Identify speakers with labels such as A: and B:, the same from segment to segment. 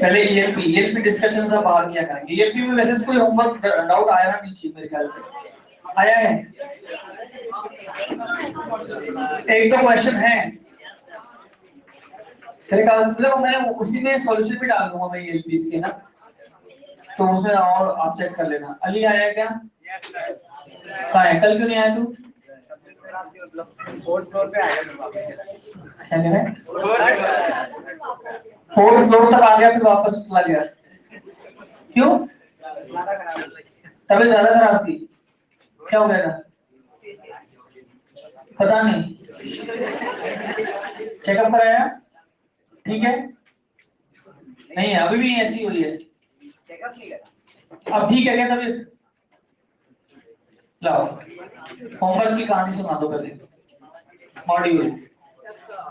A: पहले ELP discussion सब बाहर किया करेंगे। ईएलपी में वैसे कोई होमवर्क डाउट आया ना नीचे, मेरे ख्याल से आया है, एक दो क्वेश्चन है मेरे ख्याल से, मैं उसी में सॉल्यूशन भी डाल दूंगा मैं ईएलपी के ना, तो उसमें और आप चेक कर लेना। अली आया क्या? कहाँ है? कल क्यों नहीं आया तू?
B: फोर्थ फ्लोर पे आया
A: क्या कह रहे हैं? फोर्थ फ्लोर तक आ गया फिर वापस चला गया, क्यों? तबीयत ज्यादा खराब थी, क्या हो गया था? पता नहीं, चेकअप कराया? ठीक है, नहीं है अभी भी ऐसी हुई है,
B: चेकअप नहीं करा,
A: अब ठीक है क्या तबीयत? लाओ होमवर्क की कहानी सुना दो पहले, मॉड्यूल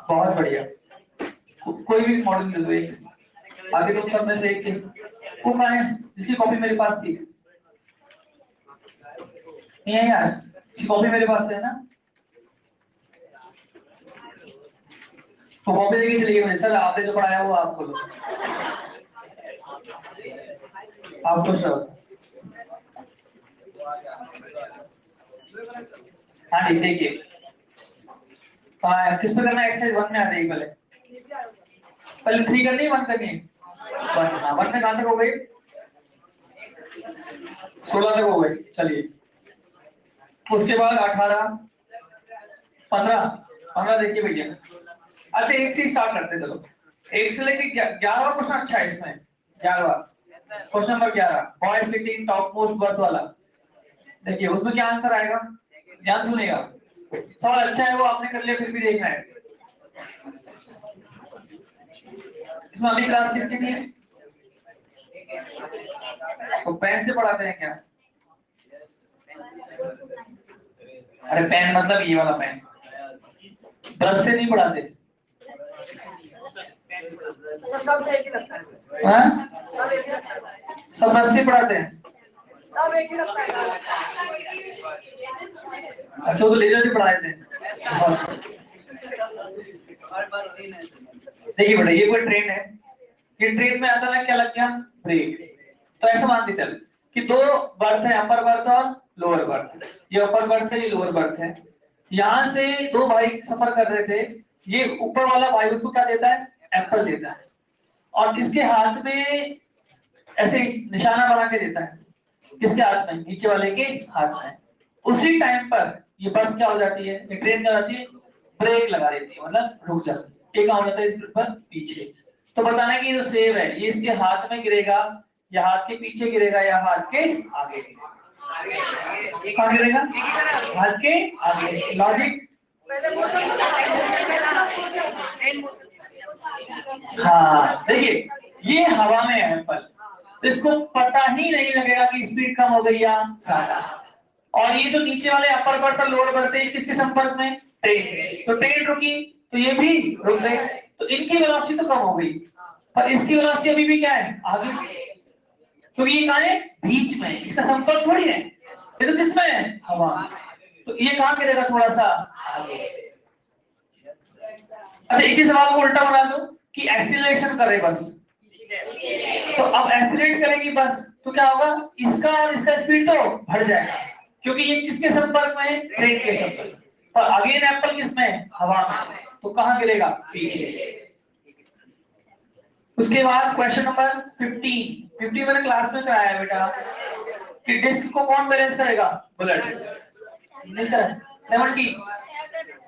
A: बहुत बढ़िया, कोई भी मॉड्यूल दे दो एक, आगे तुम सब में से एक, वो कहाँ है जिसकी कॉपी मेरे पास थी? नहीं है यार, इसकी कॉपी मेरे पास है ना, तो कॉपी देके चलिए मुझे, सर आपने जो पढ़ाया वो आप बोलो, आप खुश रहो। हाँ जी देखिए, किस पे करना है? एक्सरसाइज 1 में आ जाएगी, पहले 3 करनी है 1 करनी है? 1, हाँ 1 में कहां तक हो गई? 16 तक हो गई, चलिए उसके बाद 18, 15 देखिए भैया। अच्छा एक से स्टार्ट करते चलो, एक से लेके 11वां क्वेश्चन अच्छा है इसमें, 11वां question number 11, boy sitting top most berth वाला, देखिए उसमें क्या आंसर आएगा, ध्यान सुनेगा, सवाल अच्छा है वो आपने कर लिया फिर भी देखना है। इसमें अगली क्लास किसकी थी? तो पेन से पढ़ाते हैं क्या? अरे पेन मतलब ये वाला पेन, ब्रश से नहीं पढ़ाते?
B: सब एक ही लगता है,
A: हाँ? सब ब्रश से पढ़ाते हैं?
B: सब एक ही लगता है।
A: अच्छा तो लेजर से पढ़ाए थे। देखिए बेटा ये कोई ट्रेन है, ये ट्रेन में अचानक क्या लग गया? ब्रेक। तो ऐसा मान के चल कि 2 बर्थ है, अपर बर्थ और लोअर बर्थ, ये अपर बर्थ है ये लोअर बर्थ है, यहाँ से 2 भाई सफर कर रहे थे, ये ऊपर वाला भाई उसको क्या देता है? एप्पल देता है, और इसके हाथ में ऐसे निशाना बना के देता है, किसके हाथ में? नीचे वाले के हाथ में। उसी टाइम पर ये बस क्या हो जाती है, ये ट्रेन क्या हो जाती है? ब्रेक लगा देती है, मतलब रुक जाती है, एक हो जाता है इस पर पीछे। तो बताना है कि ये जो सेब है ये इसके हाथ में गिरेगा या हाथ के पीछे गिरेगा या हाथ के आगे गिरेगा? कहाँ गिरेगा? हाथ के आगे। लॉजिक? हाँ देखिए ये हवा में है एप्पल, तो इसको पता ही नहीं लगेगा कि स्पीड कम हो गई या ज्यादा, और ये जो नीचे वाले अपर बर्थ और लोअर बर्थ है किसके संपर्क में? ट्रेन। तो ट्रेन रुकी तो ये भी रुक गए, तो इनकी वेलोसिटी तो कम हो गई, पर इसकी वेलोसिटी अभी भी क्या है? आगे, क्योंकि ये कहाँ है? बीच में, इसका संपर्क थोड़ी है, ये तो किसमें है? हवा में, तो ये कहाँ गिरेगा? थोड़ा सा आगे। अच्छा इसी सवाल को उल्टा बना दो कि एक्सीलरेशन करे बस, तो अब एक्सीलरेट करेगी बस तो क्या होगा? इसका और इसका स्पीड तो बढ़ जाएगा, क्योंकि ये किसके संपर्क में है? ट्रेन के संपर्क में, पर अगेन एप्पल किसमें है? हवा में, तो कहाँ गिरेगा? पीछे। उसके बाद क्वेश्चन नंबर 15 मैंने क्लास में कराया है बेटा, कि डिस्क को कौन बैलेंस करेगा? बुलेट नहीं कर।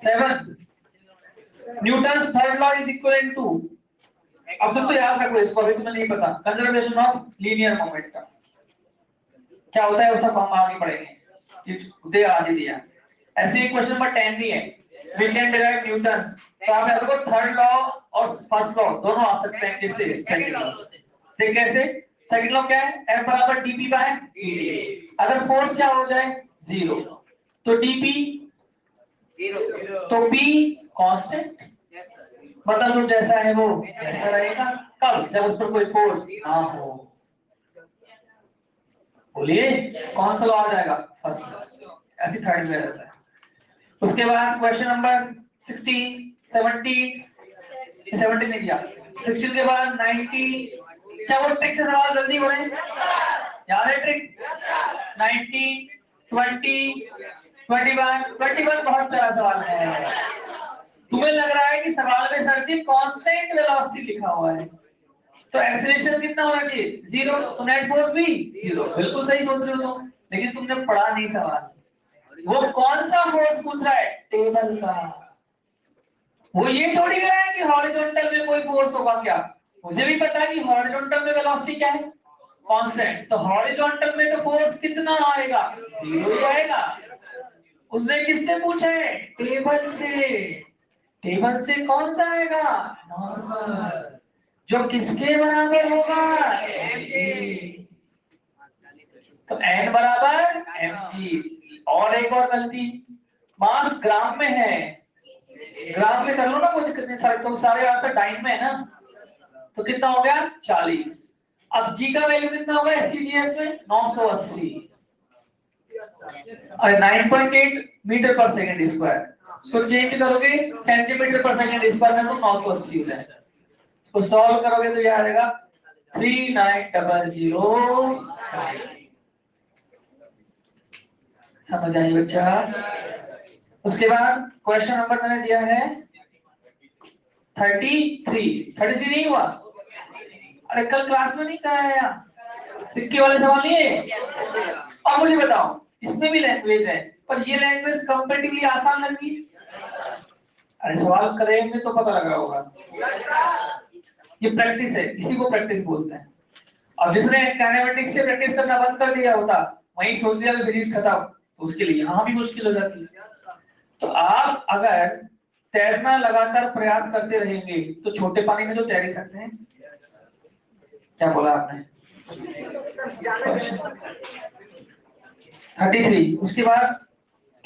A: 7 Newton's third law is equivalent to, अब तुम तो याद रखो इसको, अभी तुम्हें नहीं पता, कंजर्वेशन ऑफ लीनियर मोमेंटम क्या होता है उसका हम आगे पढ़ेंगे, दे आज ही दिया। ऐसे ही क्वेश्चन नंबर 10 भी है, वी कैन डिराइव न्यूटन्स, तो आप याद रखो थर्ड लॉ और फर्स्ट लॉ दोनों आ सकते हैं किससे? Second law. ठीक कैसे? सेकंड लॉ क्या है? F बराबर dp बाय dt, अगर फोर्स क्या हो जाए? 0, तो dp 0, तो p कांस्टेंट, मतलब जो जैसा है वो ऐसा रहेगा, कब? जब उस पर कोई फोर्स ना हो। बोलिए कौन सा लॉ आ जाएगा? फर्स्ट लॉ, ऐसी थर्ड में रहता है। उसके बाद क्वेश्चन नंबर 16 17 नहीं दिया, 16 के बाद 19 क्या वो ट्रिक से सवाल जल्दी बने? याद है ट्रिक? 19, 20, 21 बहुत प्यारा सवाल है। तुम्हें लग रहा है कि सवाल में सर जी कांस्टेंट वेलोसिटी लिखा हुआ है, तो एक्सेलरेशन कितना होना चाहिए? 0, तो नेट फोर्स भी 0। बिल्कुल सही सोच रहे हो तुम, लेकिन तुमने पढ़ा नहीं सवाल। वो कौन सा फोर्स पूछ रहा है? टेबल का। वो ये थोड़ी कह रहा है कि हॉरिजॉन्टल में कोई फोर्स होगा क्या। मुझे भी पता है कि हॉरिजॉन्टल में वेलोसिटी क्या है? कांस्टेंट। तो हॉरिजॉन्टल में तो फोर्स कितना आएगा? 0 ही आएगा। उसने किससे पूछा है? टेबल से। टेबल से कौन सा आएगा? नॉर्मल। जो किसके बराबर होगा? mg। तो n बराबर mg। और एक और गलती, मास ग्राम में है। ग्राम में कर लो ना, कोई दिक्कत नहीं। सारे तो सारे आंसर टाइम में है ना, तो कितना हो गया? 40। अब g का वैल्यू कितना होगा SCGS में? 980 और 9.8 मीटर पर सेकंड स्क्वायर। इसको चेंज करोगे सेंटीमीटर पर सेकंड स्क्वायर में, तो 980 हो जाएगा। तो सॉल्व करोगे तो ये आ जाएगा 3900। समझ आई बच्चा? उसके बाद क्वेश्चन नंबर मैंने दिया है 33 नहीं हुआ? अरे कल क्लास में नहीं कराया? सिक्के वाले सवाल नहीं है? अब मुझे बताओ, इसमें भी लैंग्वेज है, पर ये लैंग्वेज कंपैरेटिवली आसान लगी। अरे सवाल करेंगे तो पता लग रहा होगा। ये प्रैक्टिस है, इसी को प्रैक्टिस बोलते हैं। अब जिसने काइनेमेटिक्स से प्रैक्टिस करना बंद कर दिया होता, वही सोच लिया फिजिक्स खत्म, तो उसके लिए यहाँ भी मुश्किल हो जाती है। तो आप अगर तैरना लगातार प्रयास करते रहेंगे तो छोटे पानी में तो तैर ही सकते हैं। क्या बोला आपने? 33। उसके बाद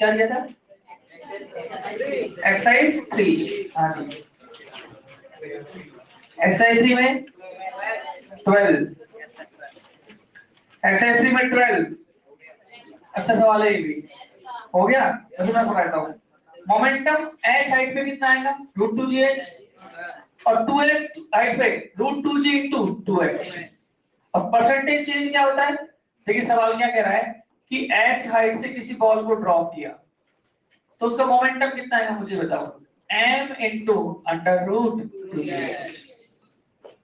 A: क्या दिया था? एक्सरसाइज 3। हाँ जी, एक्सरसाइज 3 में 12। एक्सरसाइज 3 में 12। अच्छा सवाल है ये भी। हो गया? वैसे मैं बताता हूँ। मोमेंटम h हाइट पे कितना आएगा? √2gh। और 2h हाइट पे √2g इंटू 2h। और परसेंटेज चेंज क्या होता है? देखिए सवाल क्या कह रहा है कि h हाइट से किसी बॉल को ड्रॉप किया, तो उसका मोमेंटम कितना आएगा मुझे बताओ? m into √2gh।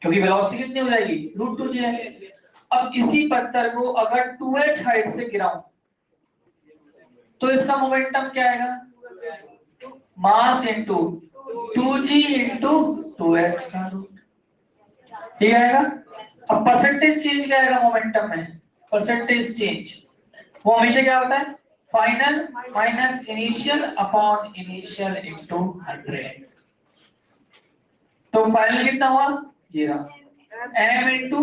A: क्योंकि वेलोसिटी कितनी हो जाएगी? √2gh। अब इसी पत्थर को अगर 2h हाइट से गिराऊं तो इसका मोमेंटम क्या आएगा? Mass into 2g into 2h का रूट। ठीक आएगा? अब परसेंटेज चेंज क्या आएगा मोमेंटम में? परसेंटेज चेंज वो हमेशा क्या होता है? Final minus initial upon initial into 100। तो फाइनल कितना हुआ? ये रहा m into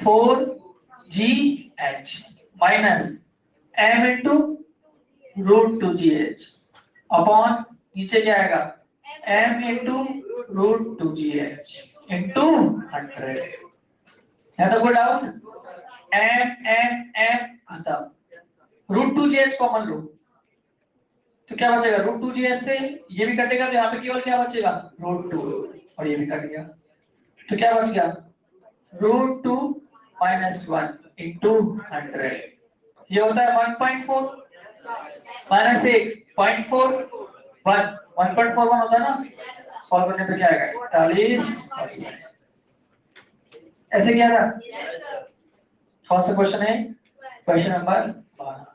A: 4gh minus m into √2gh upon नीचे क्या आएगा? m into √2gh into 100। है तो कोई डाउट? m खत्म। √2gh कॉमन लो तो क्या बचेगा? √2gh से ये भी कटेगा, तो यहाँ पे केवल क्या बचेगा? √2। और ये भी कट गया, तो क्या बच गया? √2 माइनस 1 इंटू 100। ये होता है 1.4 माइनस 1.4 1.41 होता है ना। सॉल्व करने पे क्या आएगा? 41%। ऐसे क्या था? कौन सा क्वेश्चन है? Question number 12।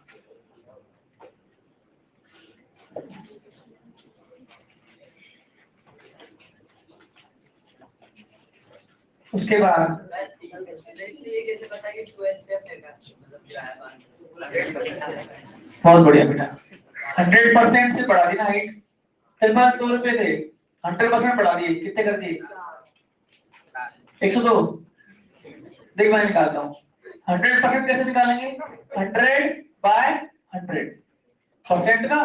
A: उसके बाद बहुत बढ़िया बेटा, 100% से बढ़ा दी ना हाइट। तेरे पास 2 रुपए थे, 100% बढ़ा दिए, कितने कर दिए? 102। देख मैं निकालता हूँ। 100% कैसे निकालेंगे? 100/100 का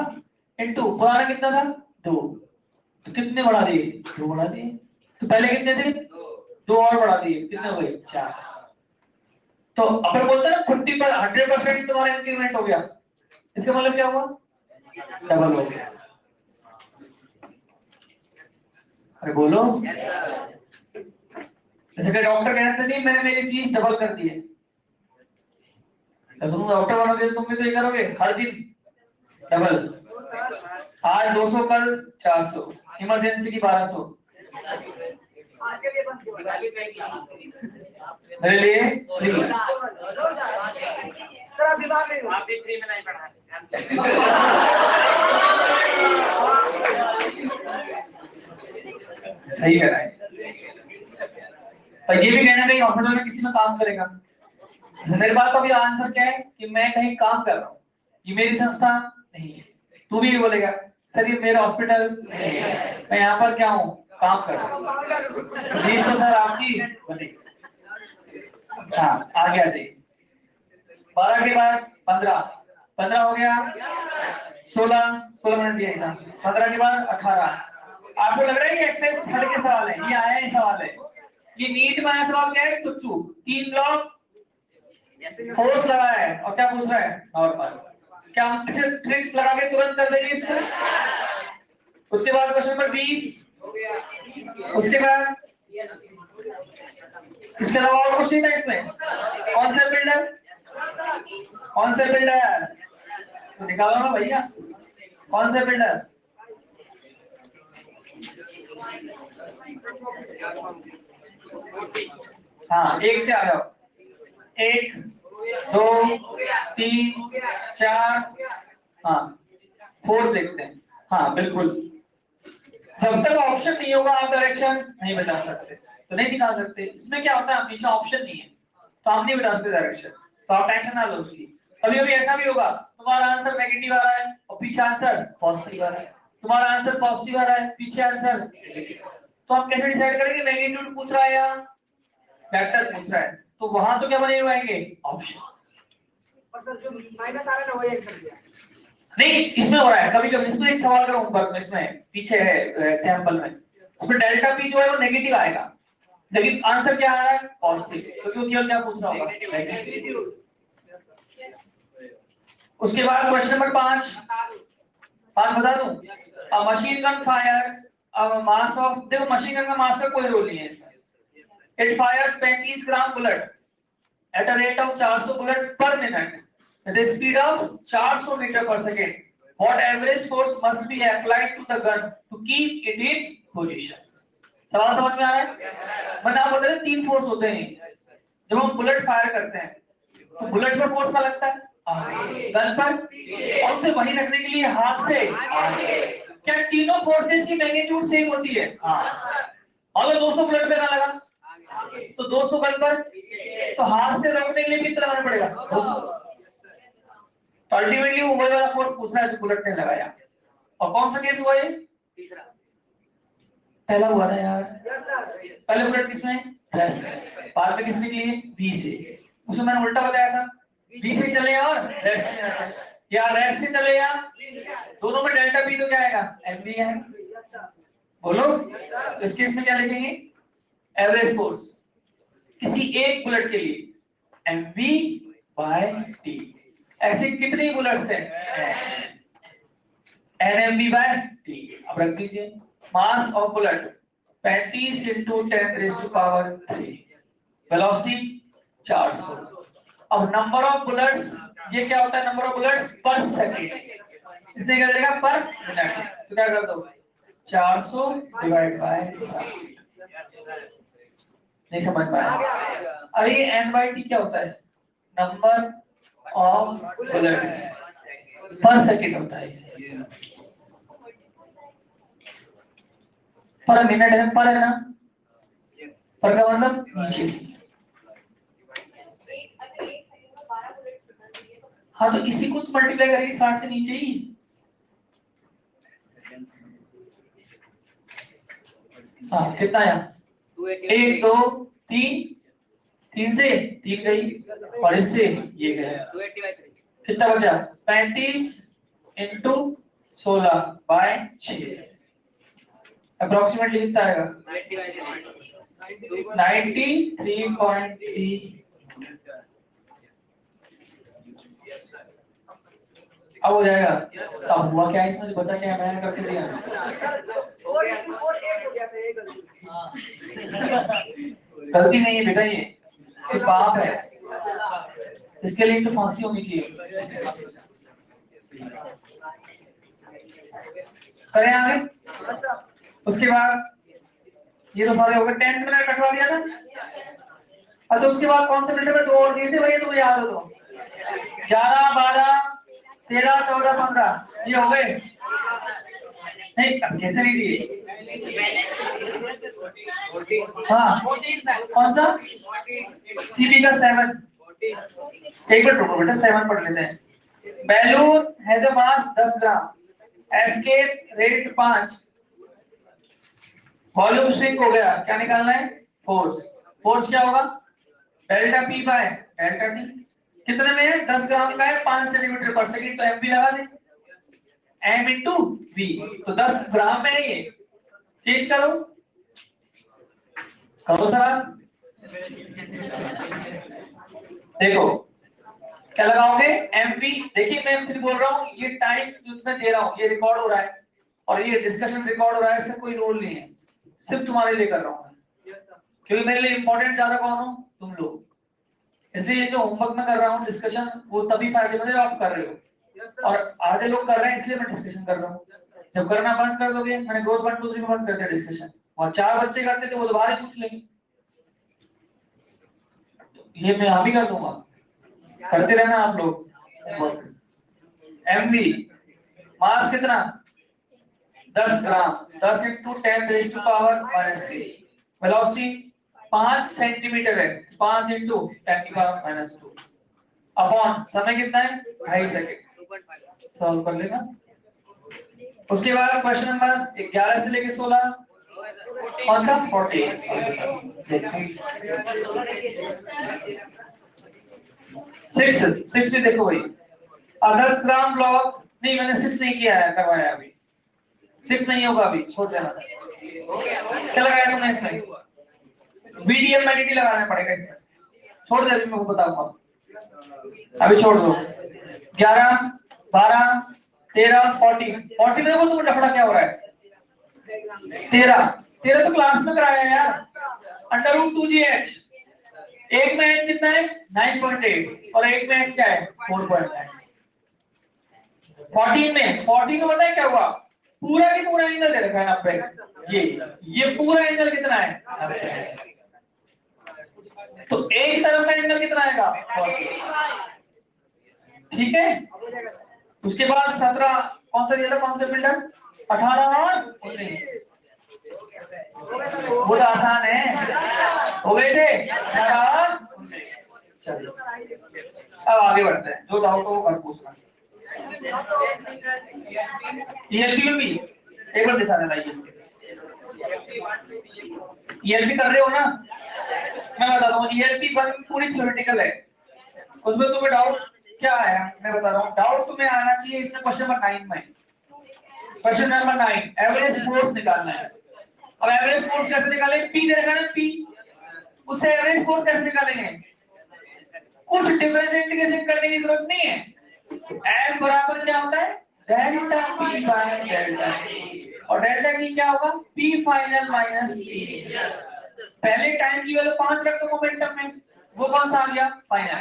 A: इंटू पुराना कितना था? 2। तो कितने बढ़ा दिए? 2 बढ़ा दिए। तो पहले कितने थे? 2 और बढ़ा दिए, कितने हो गए? 4। तो अपन बोलते हैं ना 100% तुम्हारा इंक्रीमेंट हो गया, इसका मतलब क्या हुआ? डबल हो गया। अरे बोलो, जैसे कि डॉक्टर कहते नहीं मैंने मेरी फीस डबल कर दी है, तो तुम डॉक्टर बनोगे तो तुम भी तो ये करोगे हर दिन डबल। आज 200 कल 400, इमरजेंसी की 1200, मेरे लिए फ्री।
B: सर आप बीमार नहीं हो,
C: आप भी फ्री में नहीं पढ़ाते।
A: सही कह रहा है। और ये भी कहना कहीं हॉस्पिटल में किसी में काम करेगा। मेरे पास तो अभी आंसर क्या है कि मैं कहीं काम कर रहा हूँ, ये मेरी संस्था नहीं है। तू भी बोलेगा सर ये मेरा हॉस्पिटल नहीं है, मैं यहाँ पर क्या हूँ, काम कर रहा हूँ। फीस तो सर आपकी बनेगी। हाँ आगे आ जाइए। 12 के बाद 15 हो गया, 16 मिनट दिया था। 15 के बाद 18। आपको लग रहा है कि एक्सरसाइज थर्ड के सवाल है, ये आया ही सवाल है। ये नीट में आया सवाल क्या है, कुछ 3 ब्लॉक फोर्स लगा है और क्या पूछ रहा है, नॉर्मल। क्या हम ट्रिक्स लगा के तुरंत कर देंगे इसको? उसके बाद क्वेश्चन नंबर 20, उसके बाद इसके अलावा और कुछ नहीं था इसमें। कौन सा बिल्डर, कौन सा बिल्डर तो निकालो ना भैया, कौन सा बिल्डर? हाँ एक से आ जाओ, 1 2 3 4, हाँ 4 देखते हैं। हाँ बिल्कुल, जब तक ऑप्शन नहीं होगा आप डायरेक्शन नहीं बता सकते, तो नहीं निकाल सकते। इसमें क्या होता है, हमेशा ऑप्शन नहीं है तो आप नहीं बता सकते डायरेक्शन, तो आप टेंशन ना लो उसकी। कभी कभी ऐसा भी होगा तुम्हारा आंसर नेगेटिव आ रहा है और पीछे आंसर पॉजिटिव आ रहा है, तुम्हारा आंसर पॉजिटिव आ रहा है पीछे आंसर नेगेटिव, तो हम कैसे डिसाइड करेंगे मैग्नीट्यूड पूछ रहा है या वेक्टर पूछ रहा है? तो वहां तो क्या बने हुए आएंगे, ऑप्शन।
B: पर सर जो माइनस आ रहा है ना वही आंसर दिया
A: नहीं इसमें हो रहा है कभी कभी, इसमें एक सवाल करो होमवर्क में, इसमें पीछे है एग्जांपल में, इसमें डेल्टा पी जो है वो नेगेटिव आएगा, लेकिन आंसर क्या आ रहा है, पॉजिटिव, क्योंकि केवल क्या पूछ रहा होगा, नेगेटिव। उसके बाद क्वेश्चन नंबर 5 बता दूं, machine gun fires mass of, देखो मशीन गन का मास का कोई रोल नहीं है इसमें। It fires 35 gram bullet at a rate of 400 bullet per minute at the speed of 400 meter per second. What average force must be applied to the gun to keep it in position? सवाल समझ में आ रहा है? मतलब आप बोल रहे हैं 3 फोर्स होते हैं जब हम बुलेट फायर करते हैं, तो बुलेट पर फोर्स क्या लगता है, गन पर, और उसे वहीं रखने के लिए हाथ से आगे। क्या तीनों फोर्सेस की मैग्नीट्यूड सेम होती है? अगर 200 बुलेट पे ना लगा तो 200 गन पर, तो हाथ से रोकने के लिए भी लगाना पड़ेगा। तो अल्टीमेटली वो वही वाला फोर्स पूछ रहा है जो बुलेट ने लगाया। और कौन सा केस हुआ ये, पहला हुआ ना यार, पहले बुलेट किसमें, रेस में, बाद में किसने की, बी से। उसमें मैंने उल्टा बताया था, बी से चले और रेस में जाता है, या रेस से चले या, दोनों में डेल्टा पी तो क्या आएगा, एमवी है। बोलो तो इस केस में क्या लिखेंगे, एवरेज फोर्स किसी एक बुलेट के लिए एमवी बाय टी। ऐसे कितनी बुलेट्स हैं, एनएमवी बाय टी। अब रख दीजिए, mass of bullet 35 into 10 raised to power 3, velocity 400। अब नंबर ऑफ बुलेट्स, ये क्या होता है, नंबर ऑफ बुलेट्स पर सेकंड, इसने क्या देगा, पर मिनट, तो क्या कर दो 400 डिवाइड बाय 60। नहीं समझ पाया? अरे एन बाई टी क्या होता है, नंबर ऑफ बुलेट्स पर सेकंड होता है, पर मिनट है, पर है ना, पर का मतलब नीचे। हाँ तो इसी को तो मल्टीप्लाई करेंगे 60 से नीचे ही। हाँ कितना आया, 1 2 3, 3 से 3 गई और इससे ये गया, कितना बचा, 35 into 16 बाय 6, अप्रोक्सीमेटली कितना आएगा, 93.3। अब हो जाएगा। अब हुआ क्या इसमें, बचा क्या, मैंने करके दिया।
B: और एक हो गया था, ये गलती।
A: गलती नहीं है बेटा, ये सिर्फ पाप है, इसके लिए तो फांसी होनी चाहिए। करें आगे। उसके बाद ये तो सारे हो गए, 10 मिनट कटवा दिया था। अच्छा उसके बाद कौन से मिनट में 2 और दिए थे भाई, तुम्हें याद हो तो 11, 12, 13, 14, 15 ये हो गए। नहीं अब कैसे नहीं दिए? हाँ कौन सा? सीबी का 7। एक मिनट रुको बेटा, 7 पढ़ लेते हैं। Balloon has a mass 10 gram, escape rate 5, volume shrink हो गया, क्या निकालना है? फोर्स। फोर्स क्या होगा? Delta P by delta T. कितने में है? 10 ग्राम का है, 5 सेंटीमीटर पर सेकंड, तो एम भी लगा दें, एम इंटू वी। तो 10 ग्राम में है ये, चेंज करो करो सर। देखो क्या लगाओगे? एमवी। देखिए मैं फिर बोल रहा हूँ, ये टाइम जो मैं दे रहा हूँ ये रिकॉर्ड हो रहा है, और ये डिस्कशन रिकॉर्ड हो रहा है, इसका कोई रोल नहीं है, सिर्फ तुम्हारे लिए कर रहा हूँ क्योंकि मेरे लिए इंपॉर्टेंट ज्यादा कौन हो? तुम लोग। इसलिए जो होमवर्क में कर रहा हूँ डिस्कशन, वो तभी फायदेमंद है आप कर रहे हो, और आधे लोग कर रहे हैं इसलिए मैं डिस्कशन कर रहा हूँ। जब करना बंद कर दोगे, मैंने ग्रोथ 1 2 3 बंद कर दिया डिस्कशन, और 4 बच्चे करते थे वो दोबारा पूछ लेंगे, ये मैं यहाँ भी कर दूंगा, करते रहना आप लोग। एमवी मास कितना? 10 ग्राम, 10 इंटू 10⁻⁻3। वेलोसिटी 5 सेंटीमीटर है, 5 इंटू 10⁻⁻2 अपॉन समय कितना है? 2.5 सेकंड। सॉल्व कर लेना। उसके बाद क्वेश्चन नंबर 11 से लेके 16 कौन सा? 40। 6 भी देखो भाई, 10 ग्राम ब्लॉक, नहीं मैंने 6 नहीं किया है, करवाया अभी, 6 नहीं होगा अभी, छोड़ देना। क्या लगाया तुमने इसमें? वीडीएम मेडिटी लगाना पड़ेगा इसमें, छोड़ दे, अभी मैं बताऊंगा, अभी छोड़ दो। 11, 12, 13, 40 देखो तुम डफड़ा क्या हो रहा है? 13 तो क्लास में कराया है यार, √2GH। एक में h कितना है? 9.8, और एक में h क्या है? 4.9। 14 में पता है क्या हुआ? पूरा की पूरा एंगल दे रखा है 90। ये पूरा एंगल कितना है? 90। तो एक तरफ का एंगल कितना आएगा? 40। ठीक है। उसके बाद 17 कौन सा दिया था? कौन सा फिल्टर? 18 और 19। बहुत आसान है, हो गए थे 18 और 19। चलिए अब आगे बढ़ते हैं, जो डाउट हो वो कर पूछना। ईएलपी भी एक बार दिखा देना, ईएलपी कर रहे हो ना? मैं बताता हूँ, ईएलपी 1 पूरी थ्योरेटिकल है, उसमें तुम्हें डाउट क्या आया मैं बता रहा हूँ। डाउट तुम्हें आना चाहिए इसमें क्वेश्चन नंबर 9 में। क्वेश्चन नंबर 9 एवरेज फोर्स निकालना है। अब एवरेज फोर्स कैसे निकालेंगे? पी दे रखा है पी, उससे एवरेज फोर्स कैसे निकालेंगे? कुछ डिफरेंशिएशन करने की जरूरत नहीं है। एम बराबर क्या होता है? Delta P by delta T, और डेल्टा टी क्या होगा? P final minus P. पहले टाइम की वैल्यू 5 रख दो मोमेंटम में, वो कौन सा आ गया? फाइनल।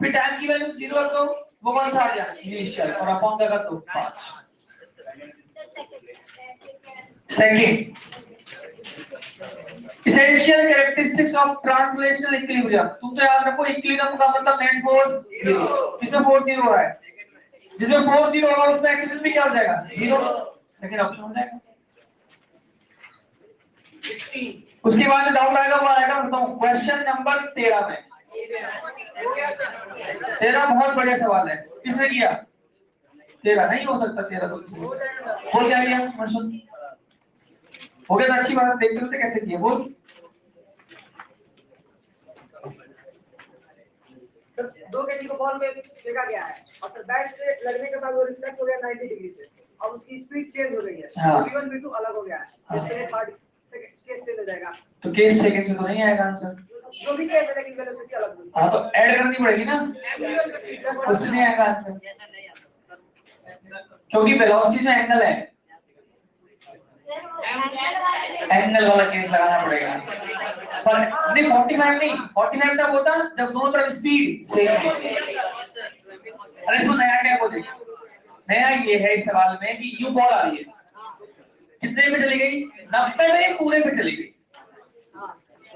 A: फिर टाइम की वैल्यू 0 रख दो, वो कौन सा आ गया? इनिशियल, और अपॉन क्या कर दो? 5। Second, essential characteristics of translational equilibrium. तुम तो याद रखो, इक्विलिब्रियम का मतलब नेट फोर्स 0, इसमें फोर्स 0 हो रहा है, जिसमें फोर्स 0 होगा उसमें एक्सेलरेशन भी क्या हो जाएगा? 0। सेकंड ऑप्शन हो जाएगा। उसके बाद जो डाउट आएगा वो आएगा, बताऊं क्वेश्चन नंबर 13 में। 13 बहुत बढ़िया सवाल है, किसने किया? 13 नहीं हो सकता, 13 तो बोल क्या किया? मर्शन हो गया तो अच्छी बात है, देखते होते कैसे किया, बोल।
B: दो केजी को बॉल में फेंका गया है, और सर बैट से लगने के बाद वो रिफ्लेक्ट हो गया 90 डिग्री से, और उसकी स्पीड चेंज हो गई है, V1 V2 अलग हो गया है, इसलिए केस चेंज हो जाएगा।
A: तो केस सेकंड से तो नहीं आएगा आंसर,
B: जो भी केस है लेकिन वेलोसिटी अलग होगी।
A: हाँ तो ऐड करनी पड़ेगी ना, उससे नहीं आएगा आंसर। क्योंकि वेलोसिटी में एंगल है, एंगल वाला केस लगाना पड़ेगा। पर नहीं 45 नहीं, 45 तब होता जब दोनों तरफ स्पीड सेम है। अरे इसमें नया क्या हो देखो, नया ये है इस सवाल में कि यू बॉल आ रही है, कितने पे चली गई, 90 में पूरे पे चली गई।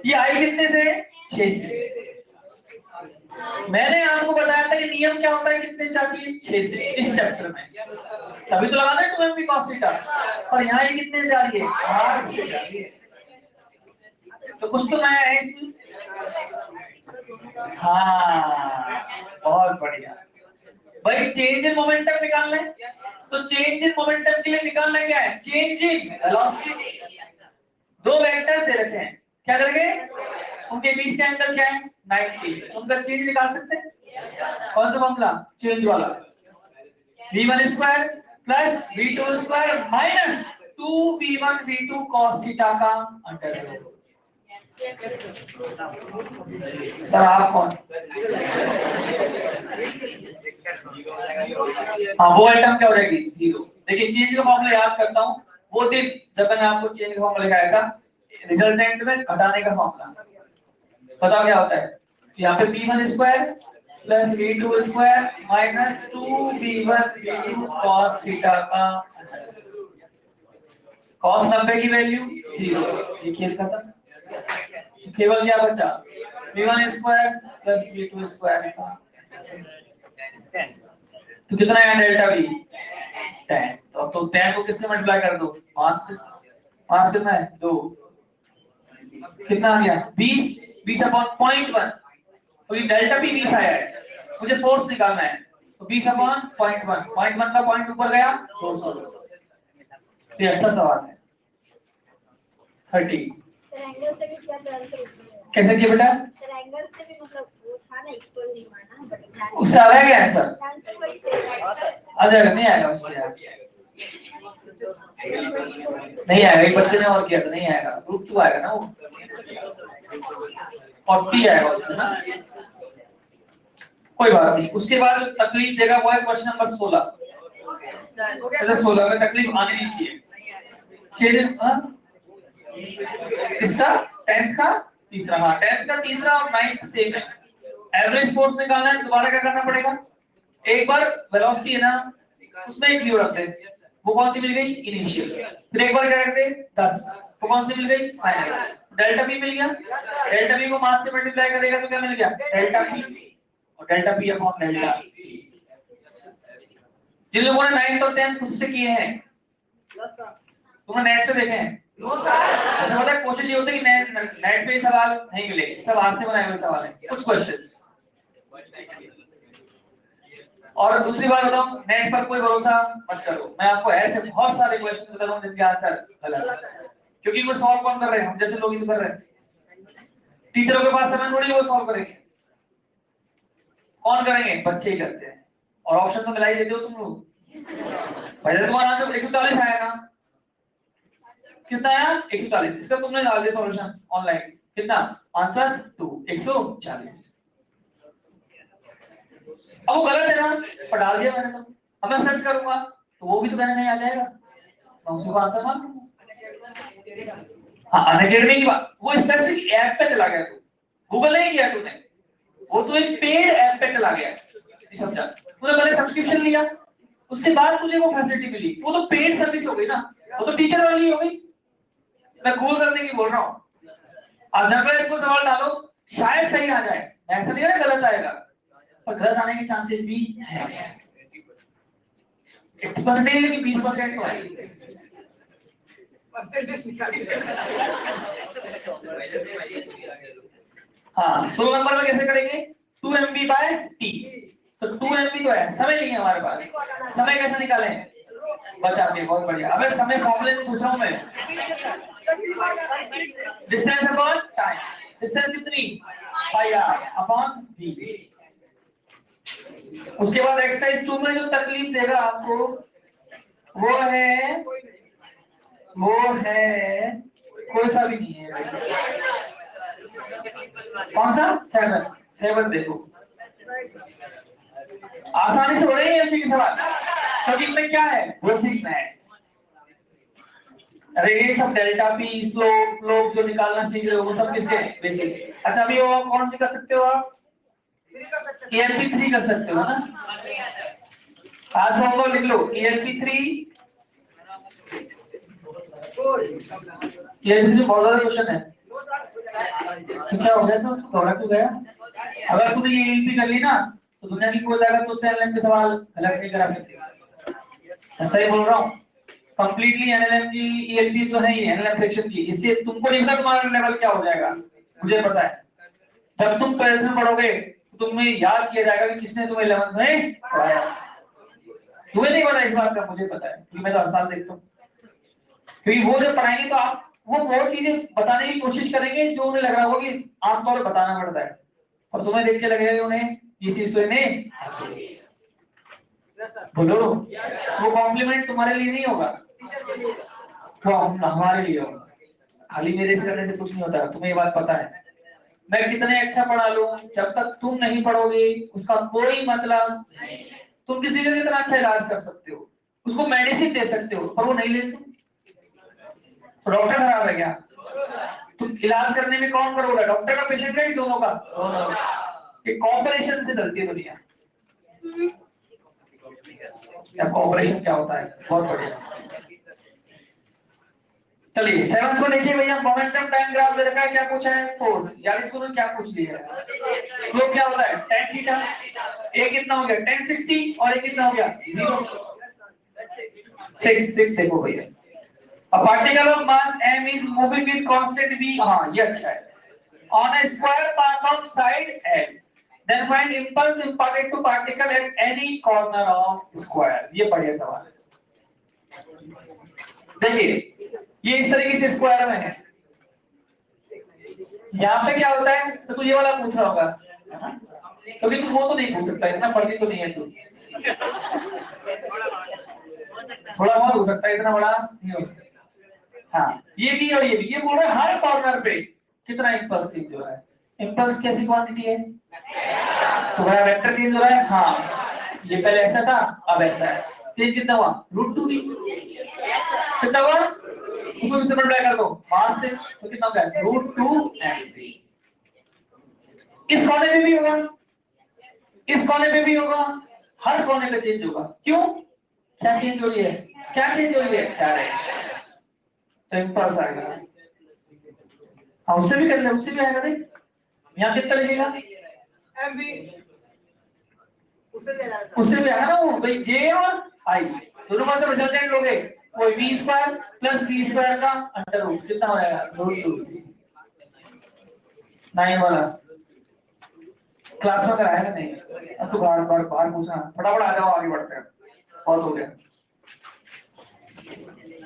A: ये आई कितने से, 6 से। मैंने आपको बताया था कि नियम क्या होता है, कितने से आती है, 6 से, इस चैप्टर में। तभी तो लगाना है 2mv cos थीटा। और यहाँ ये कितने से आ रही है, 8 से आ रही है। तो कुछ तो नया है इसमें। हाँ बहुत बढ़िया भाई। चेंज इन मोमेंटम निकालना है, तो चेंज इन मोमेंटम के लिए निकालना क्या है, चेंज इन वेलोसिटी। दो वेक्टर्स दे रखे हैं, क्या करेंगे, उनके बीच का एंगल क्या है, 90। उनका चेंज निकाल सकते हैं। कौन सा फॉर्मूला, चेंज वाला, v1 square plus v2 square minus 2v1 v2 cos theta का अंडर रूट। सर आप कौन, हाँ वो आइटम क्या हो जाएगी, 0। देखिए चेंज का फॉर्मूला याद करता हूँ, वो दिन जब मैंने आपको चेंज का फॉर्मूला लिखाया था, रिजल्टेंट में घटाने का फॉर्मूला। पता क्या होता है, यहाँ पे v1 square plus v2 square minus 2v1 v2 cos theta का cos 90 की वैल्यू 0। ये खेल खत्म, केवल क्या बचा, v1 square plus v2 square का 10। तो कितना है डेल्टा v, 10। तो 10 को किससे मल्टीप्लाई कर दो, 5 से। 5 कितना है, 2। कितना आ गया, 20। 20 अपॉन 0.1, तो ये डेल्टा p 20 आया है, मुझे फोर्स निकालना है। तो 20 अपॉन 0.1, 0.1 का पॉइंट ऊपर गया 200। ये अच्छा सवाल है। 30
C: ट्रायंगल से भी क्या आंसर होता है,
A: कैसे किया बेटा,
C: ट्रायंगल से भी मतलब वो था ना, इक्वल नहीं माना, बट
A: उससे आ गया आंसर,
C: आंसर वही से
A: आ जाएगा, नहीं आएगा उससे, नहीं आएगा। एक बच्चे ने और किया था, नहीं आएगा, ग्रुप 2 आएगा ना वो, 40 आएगा उससे ना, कोई बात नहीं। उसके बाद जो तकलीफ देगा वो है क्वेश्चन नंबर 16। 16 में तकलीफ आनी नहीं चाहिए। इसका 10th का तीसरा, हाँ 10th का तीसरा और 9th सेम है। एवरेज फोर्स निकालना है, दोबारा क्या करना पड़ेगा, एक बार वेलोसिटी है ना उसमें एक जीरो रखते हैं, वो कौन सी मिल गई, इनिशियल। फिर एक बार क्या करते हैं 10, वो कौन सी मिल गई, फाइनल। डेल्टा पी मिल गया, डेल्टा पी को मास से मल्टीप्लाई करेगा तो क्या मिल गया, डेल्टा पी, और डेल्टा पी अपॉन डेल्टा। जिन लोगों ने 9th और 10th खुद से किए हैं, तुमने नेट से देखे हैं, ऐसा होता है कोशिश ये होती है कि नेट पे सवाल नहीं मिले, सब हाथ से बनाए हुए सवाल हैं कुछ क्वेश्चंस। और दूसरी बात बताऊं, नेट पर कोई भरोसा मत करो, मैं आपको ऐसे बहुत सारे क्वेश्चन बता रहा हूं जिनके आंसर गलत है, क्योंकि वो सॉल्व कौन कर रहे हैं, हम जैसे लोग ही तो कर रहे हैं। टीचरों के पास समय थोड़ी वो सॉल्व करेंगे, कौन करेंगे, बच्चे ही करते हैं। और ऑप्शन तो मिला ही देते हो तुम लोग, पहले तुम्हारा आंसर 140 आया ना, कितना आया 140, इसका तुमने डाल दिया सॉल्यूशन ऑनलाइन, कितना आंसर 2 140। अब वो गलत है ना, पर डाल दिया मैंने, तो अब मैं सर्च करूंगा तो वो भी तो कहने नहीं आ जाएगा, मैं उसी को आंसर मान लूंगा। हाँ अनअकैडमी की बात, वो स्पेसिफिक ऐप पे चला गया, तू गूगल नहीं किया तूने, वो तो एक पेड ऐप पे चला गया, नहीं समझा, तूने पहले सब्सक्रिप्शन लिया उसके बाद तुझे वो फैसिलिटी मिली, वो तो पेड सर्विस हो गई ना, वो तो टीचर वाली हो गई। मैं गूगल करने की बोल रहा हूँ, अब जब मैं इसको सवाल डालो शायद सही आ जाए, ऐसा नहीं है गलत आएगा, पर गलत आने के चांसेस भी है। 80% नहीं लेकिन 20% तो है। हाँ 16 नंबर में कैसे करेंगे, 2mv/t, तो 2mv तो है, समय नहीं है हमारे पास, समय कैसे निकालें, बचा के, बहुत बढ़िया। अबे समय फॉर्मूले में पूछ रहा हूं मैं, डिस्टेंस अपॉन टाइम, डिस्टेंस कितनी, पाई आर अपॉन v। उसके बाद एक्सरसाइज 2 में जो तकलीफ देगा आपको वो है कोई सा भी नहीं है, कौन सा, 7 देखो आसानी से हो रही है एमपी के सवाल। क्योंकि इनमें क्या है, basic maths, radius of delta P, slope जो निकालना सीख रहे हो वो सब किसके बेसिक। अच्छा अभी वो कौन सी कर सकते हो आप, ELP3 कर सकते हो ना। आज होमवर्क लिख लो ELP3 बहुत ज्यादा क्वेश्चन है। तो क्या हो गया, तो थोड़ा क्यों गया। अगर तुमने ये ELP कर ली ना तो दुनिया की कोई जगह तो उससे एलएलएम के सवाल गलत नहीं करा सकती। ऐसा ही बोल रहा हूँ, कंप्लीटली एलएलएम की ELP तो है ही, एलएलएम फ्रैक्शन की, इससे तुमको नहीं पता तुम्हारा लेवल क्या हो जाएगा, मुझे पता है। जब तुम 12th में पढ़ोगे तो तुम्हें याद किया जाएगा कि किसने तुम्हें 11th में पढ़ाया। तुम्हें नहीं पता इस बात का, मुझे पता है क्योंकि मैं तो हर साल देखता हूँ। क्योंकि वो जब पढ़ाएंगे तो आप वो चीजें बताने की कोशिश करेंगे जो उन्हें लग रहा होगा कि आमतौर पर बताना पड़ता है, और तुम्हें देख के लगेगा उन्हें ये चीज तो इन्हें बोलो। वो कॉम्प्लीमेंट तुम्हारे लिए नहीं होगा, तो हमारे लिए होगा। खाली मेरे से करने से कुछ नहीं होता, तुम्हें ये बात पता है। मैं कितने अच्छा पढ़ा लूं, जब तक तुम नहीं पढ़ोगे उसका कोई मतलब नहीं। तुम किसी का कितना अच्छा इलाज कर सकते हो, उसको मेडिसिन दे सकते हो, पर वो नहीं लेते तो डॉक्टर खराब है क्या। तुम इलाज करने में कौन करोगे, डॉक्टर का पेशेंट का, दोनों का, कॉपरेशन से चलती है दुनिया। कॉपरेशन क्या होता है, बहुत बढ़िया। चलिए 7th को देखिए भैया, मोमेंटम टाइम ग्राफ दे रखा है, क्या पूछा है, फोर्स, यार इसको क्या पूछ लिया है, स्लोप क्या होता है tan थीटा, एक कितना हो गया tan 60 और एक कितना हो गया 0 6 देखो भैया। A particle of mass m is moving with constant v, हाँ ये अच्छा है, on a square path of side l, then find impulse imparted to particle at any corner of square। ये बढ़िया सवाल है। देखिए ये इस तरीके से स्क्वायर में है, यहाँ पे क्या होता है, तो ये वाला पूछ रहा होगा, क्योंकि तू वो तो नहीं पूछ सकता, इतना पढ़ती तो नहीं है तू, थोड़ा बहुत हो सकता है, इतना बड़ा नहीं हो सकता। हाँ ये भी और ये भी, ये बोल रहा है हर कॉर्नर पे कितना इंपल्स चेंज हो रहा है। इंपल्स कैसी क्वांटिटी है, तुम्हारा वेक्टर चेंज हो रहा है, हाँ ये पहले ऐसा था अब ऐसा है, चेंज कितना हुआ √2v, कितना हुआ उसको इससे मल्टीप्लाई कर दो मास से, तो कितना हो गया √2mv। इस कोने में भी होगा, इस कोने में भी होगा, हर कोने पे चेंज होगा। क्यों, क्या चेंज हो रही है, क्या चेंज हो रही है, डायरेक्शन, तो इंपल्स आएगा। हाँ उससे भी कर ले, उससे भी आएगा, देख यहाँ कितना लगेगा
B: mv,
A: उससे भी आएगा ना वो भाई, j और i दोनों में से रिजल्टेंट लोगे, वो v² प्लस v² का अंडर रूट कितना हो जाएगा √2। 9 वाला क्लास में कराया है नहीं, अब तो बार पूछना, फटाफट आ जाओ आगे बढ़ते हैं, बहुत हो गया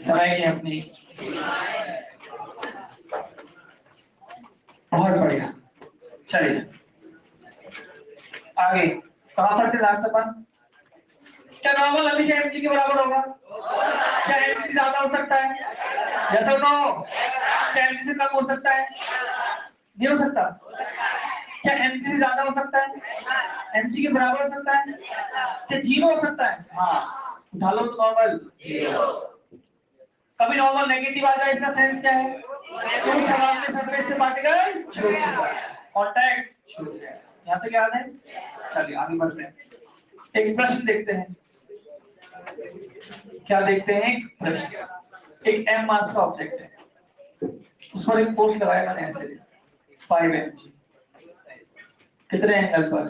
A: समय की अपनी। बहुत बढ़िया, चलिए आगे कहां पर थे लास्ट अपन, क्या नॉर्मल हमेशा mg के बराबर होगा, क्या mg ज्यादा हो सकता है, जैसा तो क्या mg से कम हो सकता है, नहीं हो सकता, क्या mg से ज्यादा हो सकता है, mg के बराबर हो सकता है, क्या 0 हो सकता है, हाँ उठा लो तो नॉर्मल 0। कभी नॉर्मल नेगेटिव आ जाए इसका सेंस क्या है, तो सवाल में सरफेस से पार्टिकल छूट चुका है, कांटेक्ट छूट गया। यहाँ तक याद है, चलिए आगे बढ़ते हैं, एक प्रश्न देखते हैं, क्या देखते हैं, एक प्रश्न, एक m मास का ऑब्जेक्ट है, उस पर एक फोर्स लगाया मैंने ऐसे 5 mg, कितने एंगल पर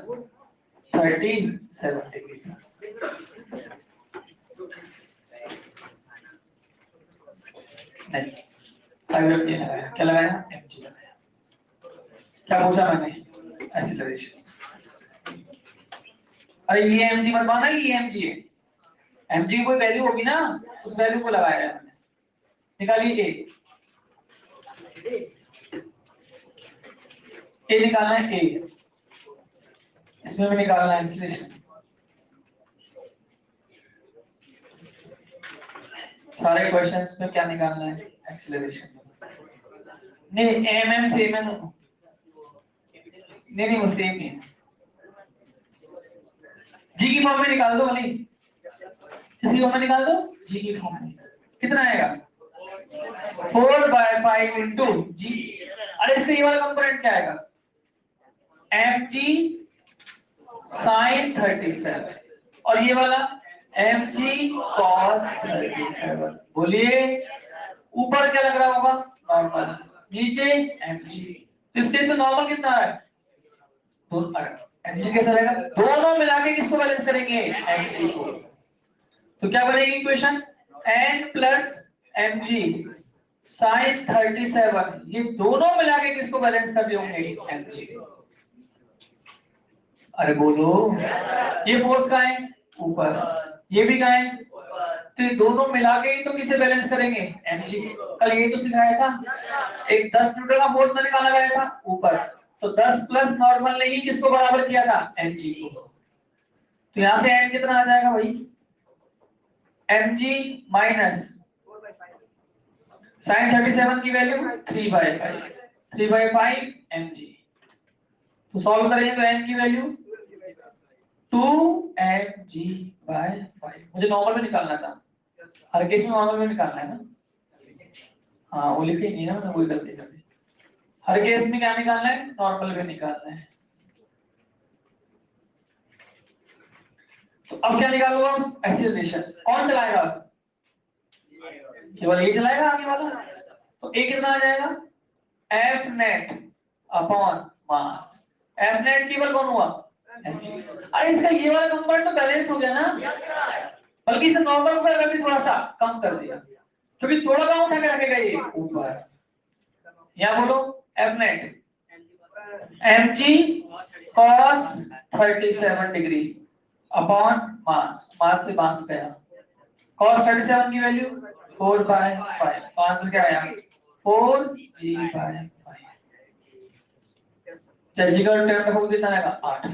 A: 37 डिग्री, नहीं 5 mg लगाया, क्या लगाया mg लगाया, क्या पूछा मैंने, एक्सीलरेशन, अरे ये mg मत माना, ये mg है, mg की कोई वैल्यू होगी ना, उस वैल्यू को लगाया है हमने, निकालिए a निकालना है, a इसमें भी निकालना है एक्सीलरेशन, सारे क्वेश्चंस में क्या निकालना है, एक्सीलरेशन, नहीं mm सेम है, नहीं वो सेम ही है, g की फॉर्म में निकाल दो वाली, किसी फॉर्म में निकाल दो, जी की फॉर्म में। कितना आएगा 4/5 इंटू जी। अरे इसका ये वाला कंपोनेंट क्या आएगा mg sin 37 और ये वाला mg cos 37। बोलिए ऊपर क्या लग रहा होगा नॉर्मल, नीचे mg। तो इस केस में नॉर्मल कितना है mg कैसा रहेगा, दोनों मिला के किसको बैलेंस करेंगे mg को। तो क्या बनेगी equation n plus mg sin 37 ये दोनों मिला के किसको बैलेंस कर देंगे mg। अरे बोलो ये फोर्स कहाँ है ऊपर, ये भी कहाँ है, तो ये दोनों मिला के ही तो किसे बैलेंस करेंगे mg। कल ये तो सिखाया था, एक 10 न्यूटन का फोर्स मैंने निकाला गया था ऊपर, तो 10 प्लस नॉर्मल ने ही किसको बराबर किया था mg को। तो यहां से n कितना आ जाएगा भाई mg माइनस sin 37 की वैल्यू 3/5 mg। तो सॉल्व करेंगे तो n की वैल्यू 2mg/5। मुझे नॉर्मल में निकालना था, हर केस में नॉर्मल में निकालना है ना। हाँ वो लिखे नहीं ना, मैंने वही गलती कर दी। हर केस में क्या निकालना है नॉर्मल में निकालना है। तो अब क्या निकालूंगा एक्सीलरेशन, कौन चलाएगा केवल ये चलाएगा आगे वाला। तो ए कितना आ जाएगा F net upon mass, F net केवल कौन हुआ अरे इसका ये वाला कंपोनेंट तो बैलेंस हो गया ना, बल्कि इसे नॉर्मल को अगर भी थोड़ा सा कम कर दिया क्योंकि थोड़ा कम उठा के रखेगा ये ऊपर। यहाँ बोलो F net mg cos 37 degree upon mass, mass से मास गया, cos 37 की वैल्यू 4/5, तो आंसर क्या आया 4g/5। जी का टर्म में कितना आएगा 8,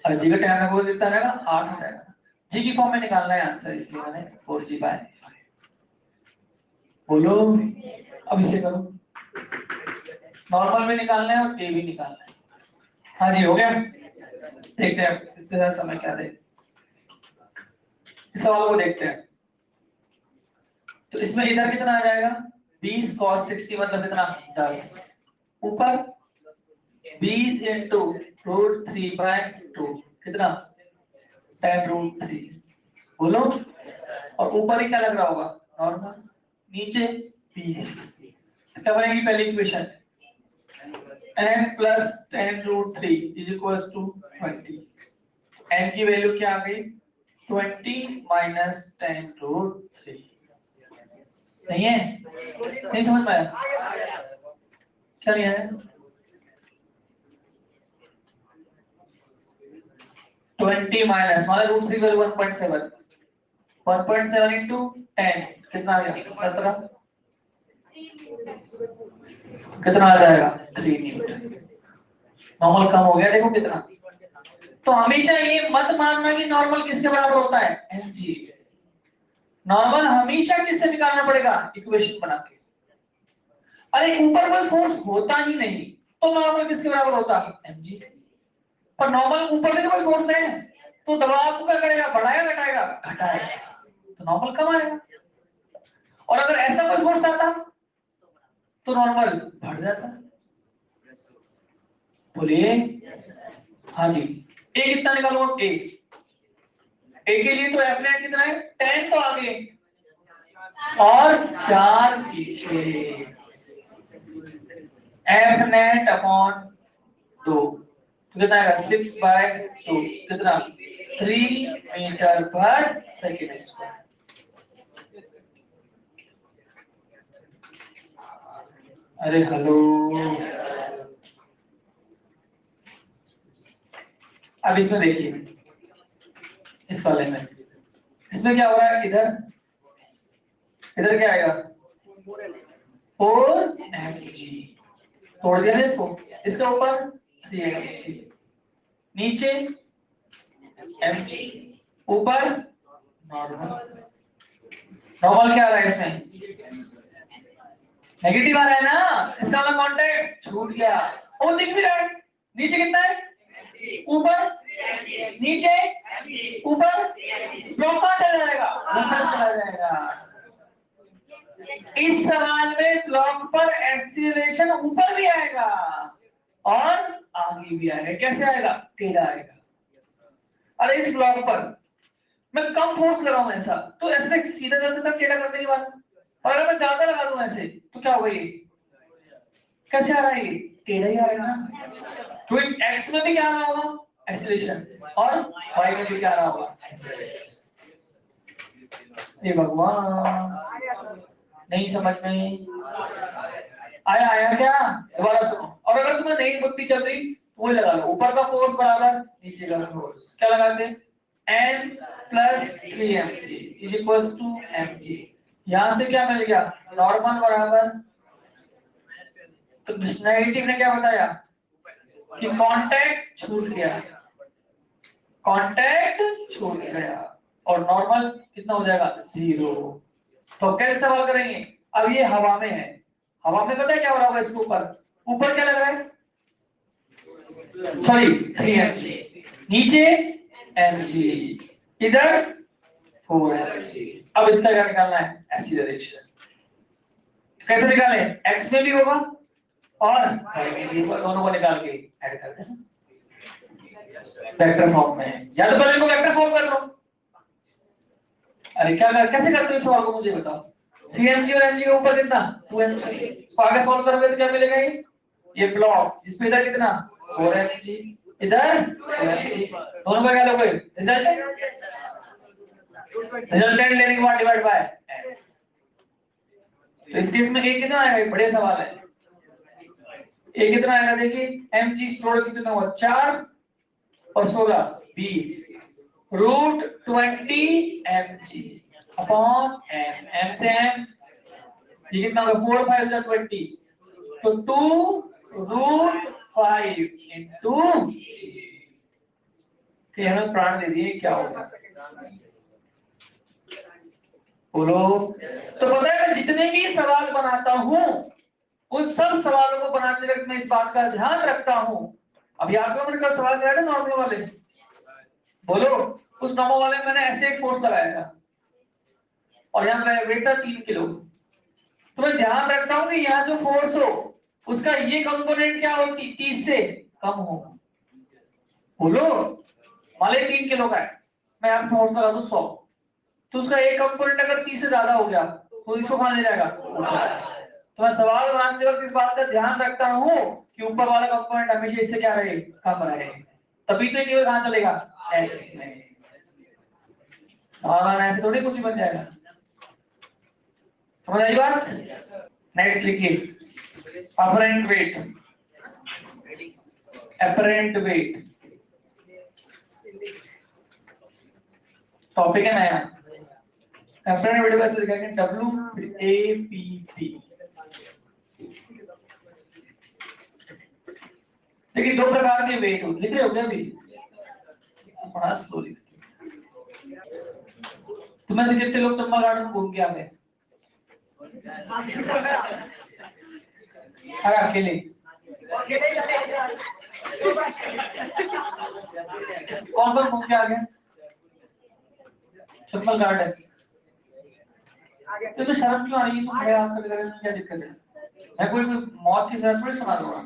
A: और जी का टर्म में कितना आएगा 8 आएगा। जी की फॉर्म में निकालना है आंसर, इसलिए मैंने 4g/5 बोलो। अब इसे करो, नॉर्मल में निकालना है और ए भी निकालना है। हाँ जी हो गया, देखते हैं इतना समय क्या दे, इस सवाल को देखते हैं। तो इसमें इधर कितना आ जाएगा 20 cos 60 मतलब कितना 10, ऊपर 20 इंटू √3/2 कितना 10√3 बोलो। और ऊपर ही क्या लग रहा होगा नॉर्मल, नीचे 20। क्या बनेगी पहली equation n plus 10√3 is equals to 20। n की वैल्यू क्या आ गई 20 माइनस 10√3। नहीं है, नहीं समझ में आया, क्या नहीं है 20 माइनस मतलब √3 वैल्यू 1.7, 1.7 इंटू 10 कितना आ गया 17, कितना आ जाएगा 3 न्यूटन। नॉर्मल कम हो गया देखो कितना। तो हमेशा ये मत मानना कि नॉर्मल किसके बराबर होता है mg। नॉर्मल हमेशा किससे निकालना पड़ेगा इक्वेशन बना के। अरे ऊपर कोई फोर्स होता ही नहीं तो नॉर्मल किसके बराबर होता है mg। पर नॉर्मल ऊपर में कोई फोर्स है तो दबाव को क्या करेगा बढ़ाएगा घटाएगा घटाएगा, तो नॉर्मल कम आएगा। और अगर ऐसा कोई फोर्स आता तो नॉर्मल बढ़ जाता। बोलिए हाँ जी। ए कितना निकालो ए के लिए तो एफ नेट कितना है 10 तो आगे और 4 पीछे, एफ नेट अपॉन 2 तो कितना आएगा 6/2 कितना 3 मीटर पर सेकेंड स्क्वायर। अरे हेलो, अब इसमें देखिए इस वाले में इसमें क्या हो रहा है, इधर इधर क्या आएगा 4mg, तोड़ दिया ना इसको, इसके ऊपर 3mg, नीचे mg, ऊपर नॉर्मल। नॉर्मल क्या आ रहा है इसमें नेगेटिव आ रहा है ना, इसका मतलब कांटेक्ट छूट गया। वो दिख भी रहा है नीचे कितना है ऊपर नीचे, ऊपर, ब्लॉक कहाँ चला जाएगा? ऊपर चला जाएगा। इस सवाल में ब्लॉक पर एक्सीलरेशन ऊपर भी आएगा और आगे भी आएगा। कैसे आएगा? टेढ़ा आएगा। अरे इस ब्लॉक पर मैं कम फोर्स लगाऊं ऐसा तो ऐसे सीधा चल सकता, टेढ़ा करने की बात। और अगर मैं ज्यादा लगा दूं ऐसे तो क्या होगा? ये कैसे आ रहा है? ये टेढ़ा ही आएगा ना। तो एक्स में भी क्या आ रहा होगा? एक्सीलरेशन, और वाई में भी क्या आ रहा होगा? एक्सीलरेशन। ये भगवान, नहीं समझ में आया क्या? दोबारा सुनो। और अगर तुम्हें नहीं बुद्धि चल रही तो वही लगा लो, ऊपर का फोर्स बराबर नीचे का फोर्स। क्या लगाते? n + 3mg = mg। यहां से क्या मिल गया? नॉर्मल बराबर, तो नेगेटिव ने क्या बताया कि कांटेक्ट छूट गया, कांटेक्ट छूट गया, और नॉर्मल कितना हो जाएगा? 0। तो कैसे सवाल करेंगे? अब ये हवा में है, हवा में पता है क्या हो रहा होगा? इसके ऊपर क्या लग रहा है? सॉरी 3mg, नीचे mg, इधर 4mg। अब इसका क्या निकालना है? एक्सीलरेशन। कैसे निकालें? x में भी होगा और y में भी होगा, दोनों को निकाल के ऐड कर देना वेक्टर फॉर्म में। या तो पहले को वेक्टर सॉल्व कर लो। अरे क्या कैसे करते हो इस सवाल को मुझे बताओ। 3mg और mg के ऊपर कितना? 2mg। इसको आगे सॉल्व करोगे तो क्या मिलेगा? ये ब्लॉक जिसमें इधर कितना? 4mg, इधर 2mg, दोनों का क्या लोगे? रिजल्टेंट। रिजल्टेंट लेने के बाद डिवाइड बाय n। तो इस केस में a कितना आएगा? बड़े सवाल है। a कितना आएगा? देखिए mg स्टोर कितना हुआ? 4 और 16 20 √20 mg अपॉन m। m से m ये कितना होगा? 4 5 जा 20, तो 2√5 इंटू कि हमें प्राण दे दिए। क्या होगा? बोलो। तो पता है मैं जितने भी सवाल बनाता हूं उन सब सवालों को बनाते वक्त मैं इस बात का ध्यान रखता हूं। अभी आप लोगों ने कल सवाल कराया था नॉर्मल वाले, बोलो। उस नॉर्मल वाले में मैंने ऐसे एक फोर्स लगाया था और यहाँ वेट था 3 किलो। तो मैं ध्यान रखता हूं कि यहाँ जो फोर्स हो उसका ये कंपोनेंट क्या हो? 30 से कम हो। बोलो। मान लीजिए 3 किलो का है, मैं यहाँ फोर्स लगा दूं 100, तो उसका एक कंपोनेंट अगर 30 से ज्यादा हो गया तो इसको कहां ले जाएगा? तो मैं सवाल बनाते वक्त इस बात का ध्यान रखता हूं कि ऊपर वाला कंपोनेंट हमेशा इससे क्या रहे? कम रहे, तभी तो ये कहां चलेगा? एक्स में। सवाल ऐसे थोड़ी कुछ भी बन जाएगा। समझ आई बात? नेक्स्ट लिखिए apparent wait. Apparent wait topic है नया। अपरेंट वेट कैसे लिखेंगे? WAPT। देखिए दो प्रकार के वेट होते, लिख रहे हो क्या? अभी बड़ा स्लो लिखते। तुम्हें से कितने लोग चंबा गार्डन घूम के आ गए? अरे अकेले? कौन कौन घूम के आ गए चंबा गार्डन? तो शर्म क्यों आ रही है? तुम मेरे हाथ में क्या दिक्कत है? मैं कोई मौत की शर्त थोड़ी सुना दूंगा।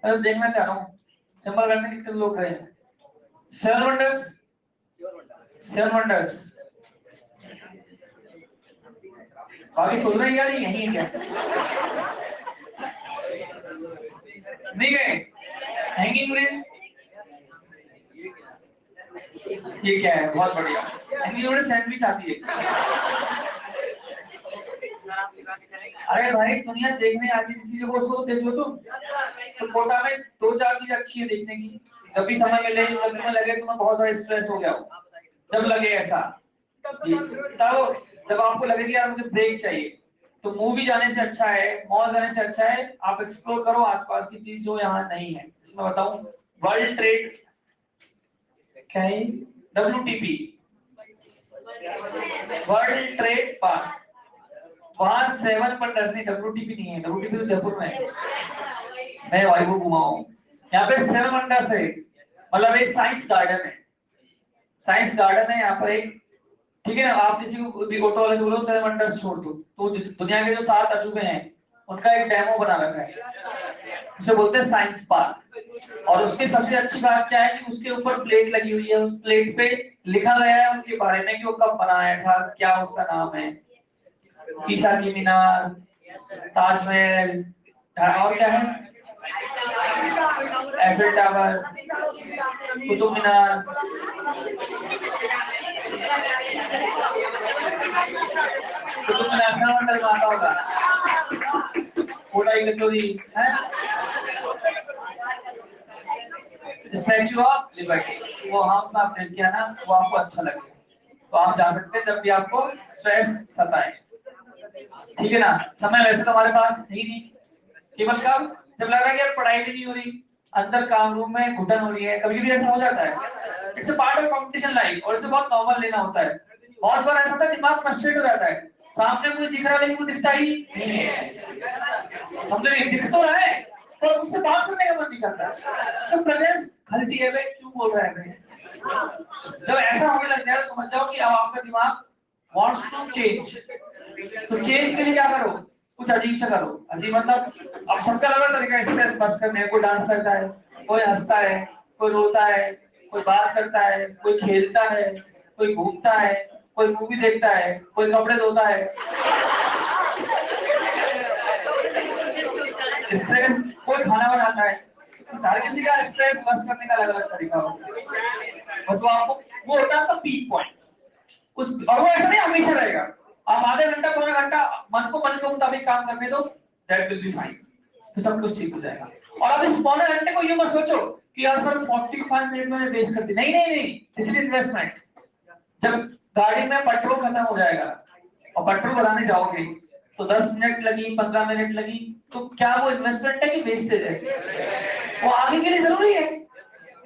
A: मैं तो देखना चाह रहा हूँ चंबा गार्डन में कितने लोग गए हैं। 7 वंडर्स, 7 वंडर्स। बाकी सोच रहे हैं यार यही है क्या? नहीं गए? हैंगिंग ब्रिज ये क्या है? बहुत बढ़िया। हैंगिंग ब्रिज सैंडविच आती है। अरे भाई दुनिया देखने आती है चीजों को, उसको देख लो तुम। तो कोटा में 2-4 चीज अच्छी है देखने की। जब भी समय मिले, जब तुम्हें लगे तुम्हें बहुत सारा स्ट्रेस हो गया हो, जब लगे ऐसा, तब जब आपको लगे कि यार मुझे ब्रेक चाहिए, तो मूवी जाने से अच्छा है, मॉल जाने से अच्छा है आप एक्सप्लोर करो आसपास की चीज जो यहाँ नहीं है। इसमें बताऊं वर्ल्ड ट्रेड क्या है? WTP, world trade park. वहां 7 वंडर्स नहीं, WTP नहीं है। WTP तो जयपुर में है। मैं वाइबो घुमाऊं। यहाँ पे 7 वंडर्स है। मतलब एक साइंस गार्डन है, साइंस गार्डन है यहाँ पर एक, ठीक है ना। आप किसी को भी ऑटो वाले से बोलो 7 वंडर्स छोड़ दो, तो दुनिया के जो 7 अजूबे हैं उनका एक डेमो बना रखा है, उसे बोलते हैं साइंस पार्क। और उसकी सबसे अच्छी बात क्या है कि उसके ऊपर प्लेट लगी हुई है, उस प्लेट पे लिखा गया है उनके बारे में कि वो कब बनाया था, क्या उसका नाम है, पीसा की मीनार, ताजमहल, और क्या है, एफिल टावर, कुतुब मीनार, कुतुब मीनार से अंदर में आता होगा, कोटाई कचौरी है, स्टैच्यू ऑफ लिबर्टी, वो हाउस में आप देख किया ना, वो आपको अच्छा लगे तो आप जा सकते हैं जब भी आपको स्ट्रेस सताए, ठीक है ना। समय वैसे तो हमारे पास है ही नहीं, केवल कब, जब लग रहा है कि यार पढ़ाई भी नहीं हो रही, अंदर काम रूम में घुटन हो रही है, कभी भी ऐसा हो जाता है। It's a part of competition life और इसे बहुत नॉर्मल लेना होता है। बहुत बार ऐसा होता है दिमाग फ्रस्ट्रेट हो जाता है, सामने कोई दिख रहा है लेकिन वो दिखता ही नहीं है, समझ रहे, दिख तो रहा है पर उससे बात करने का मन नहीं करता, उसका प्रेजेंस खलती है, वे क्यों बोल रहा है भाई। जब ऐसा होने लग जाए तो समझ जाओ कि अब आपका दिमाग wants to change, तो चेंज के लिए क्या करो, कुछ अजीब सा करो। अजीब मतलब अब सबका अलग तरीका स्ट्रेस बस करने, कोई डांस करता है, कोई हंसता है, कोई रोता है, कोई बात करता है, कोई खेलता है, कोई घूमता है, कोई मूवी देखता है, कोई कपड़े धोता है, स्ट्रेस, कोई खाना बनाता है, सारे किसी का स्ट्रेस बस करने का अलग अलग तरीका होता है। बस वो आपको, वो होता है आपका पीक पॉइंट उस, और वो ऐसा नहीं हमेशा रहेगा। आप आधे घंटा पौने घंटा मन को मन के मुताबिक काम करने दो, दैट विल बी फाइन, तो सब कुछ ठीक हो जाएगा। और अब इस पौने घंटे को ये मत सोचो कि यार सर 45 मिनट मैंने वेस्ट कर दी, नहीं नहीं नहीं, दिस इज इन्वेस्टमेंट। जब गाड़ी में पेट्रोल खत्म हो जाएगा और पेट्रोल भराने जाओगे तो 10 मिनट लगी, 15 मिनट लगी, तो क्या वो इन्वेस्टमेंट है कि वेस्टेज है, वो आगे के लिए जरूरी है।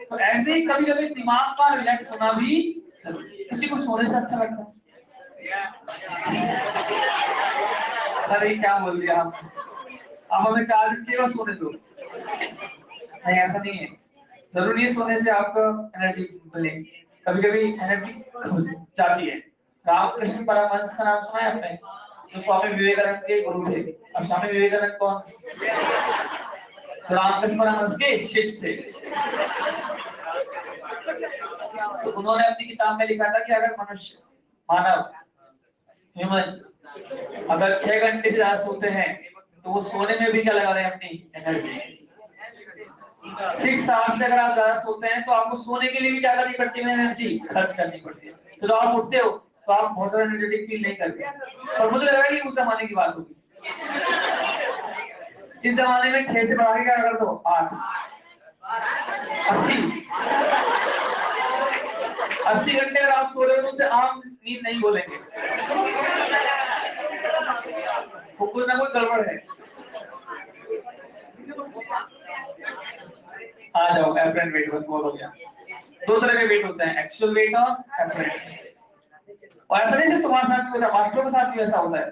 A: तो ऐसे ही कभी कभी दिमाग का रिलैक्स होना भी जरूरी है। किसी को सोने से अच्छा लगता है, सर ये क्या बोल दिया हम, अब हमें 4 दिन के बाद सोने दो, नहीं ऐसा नहीं है, जरूरी है सोने से आपको एनर्जी मिलेगी। कभी कभी एनर्जी जाती है। रामकृष्ण परमहंस का नाम सुना है आपने, जो स्वामी विवेकानंद के गुरु थे। अब स्वामी विवेकानंद कौन, तो रामकृष्ण परमहंस के शिष्य थे। तो उन्होंने अपनी किताब में लिखा था कि अगर मनुष्य, मानव, ह्यूमन अगर 6 घंटे से ज्यादा सोते हैं तो वो सोने में भी क्या लगा रहे हैं, अपनी एनर्जी। 6 आवर्स से अगर आप ज्यादा सोते हैं तो आपको सोने के लिए भी क्या करनी पड़ती है, एनर्जी खर्च करनी पड़ती है। तो जब आप उठते हो तो आप बहुत ज्यादा एनर्जेटिक फील नहीं करते। और मुझे लग रहा है कि उस जमाने की बात होगी, इस जमाने में 6 से बढ़ा के क्या कर दो, 8, 80 घंटे अगर आप सो रहे हो तो उसे आम नींद नहीं बोलेंगे, तो कुछ ना कुछ गड़बड़ है। आ जाओ, एपरेंट वेट, बस बहुत हो गया। 2 तरह के वेट होते हैं, एक्चुअल वेट और एपरेंट वेट। और ऐसा नहीं सिर्फ तुम्हारे साथ होता है, मास्टरों के साथ भी ऐसा होता है,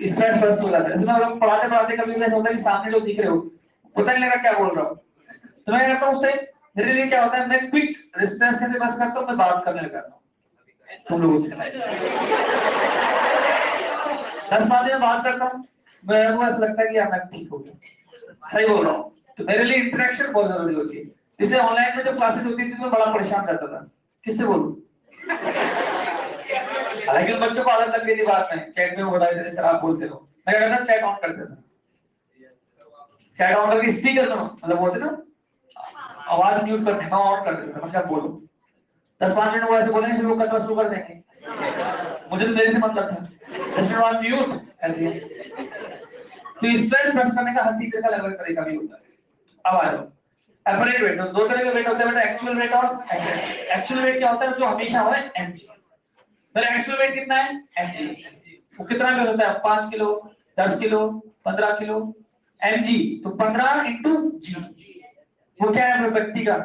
A: स्ट्रेस बर्स्ट हो जाता है। इसमें मतलब पढ़ाते पढ़ाते कभी ऐसा होता है कि सामने जो दिख रहे हो पता नहीं लगा क्या बोल रहा हूँ, तो मैं करता हूँ उस टाइम धीरे धीरे क्या होता है, मैं क्विक रिस्पॉन्स कैसे बस करता हूँ, मैं बात करने लगता हूँ तुम लोगों से। 10-5 दिन बात करता हूँ, मेरे को ऐसा लगता है कि यार मैं ठीक हो गया, सही बोल रहा हूँ। तो मेरे लिए इंटरेक्शन बहुत जरूरी होती है। इसलिए ऑनलाइन में जो क्लासेस होती थी तो मैं बड़ा परेशान करता था, किससे बोलूं। हालांकि बच्चों को आदत लग गई थी, बाद में चैट में वो बता देते सर आप बोलते रहो, मैं क्या करता चैट ऑन कर देता, चैट ऑन करके स्पीकर सुनो, मतलब बोलते ना आवाज म्यूट करते, मैं ऑन कर देता, मैं क्या बोलूं। 10-5 मिनट वो ऐसे बोलेंगे, फिर वो कचरा शुरू कर देंगे, मुझे तो मेरे से मतलब था, 10 मिनट बाद म्यूट कर दिया। तो स्ट्रेस बस्ट करने का हर तीसरे का अलग तरीका भी होता है। अब आ जाओ एपरेंट वेट, 2 तरह के वेट होते हैं बेटा, एक्चुअल वेट और एपरेंट। एक्चुअल वेट क्या होता है, जो हमेशा हो mg। मेरा एक्चुअल वेट कितना है, mg। वो कितना में होता है, 5 किलो, 10 किलो, 15 किलो mg, तो 15 into g, वो क्या है व्यक्ति का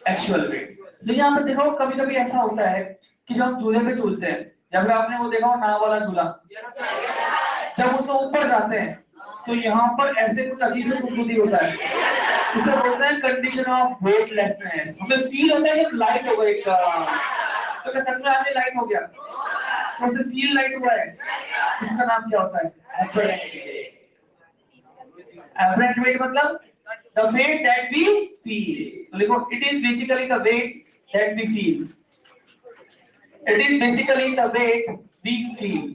A: एक्चुअल वेट। तो यहाँ पे देखो कभी कभी ऐसा होता है कि जब हम झूले पे झूलते हैं, या फिर आपने वो देखा हो नाव वाला झूला, जब उसके ऊपर जाते हैं तो यहाँ पर ऐसे कुछ अजीब से गुदगुदी होता है, इसे बोलते हैं कंडीशन ऑफ वेटलेसनेस। हमें फील होता है कि लाइट हो गई का, तो क्या सच में आदमी लाइट हो गया? तो उसे फील लाइट हुआ है, इसका नाम क्या होता है? Apparent weight. एपरेंट वेट मतलब the weight that we feel. तो लिखो, it is basically the weight that we feel. It is basically the weight we feel.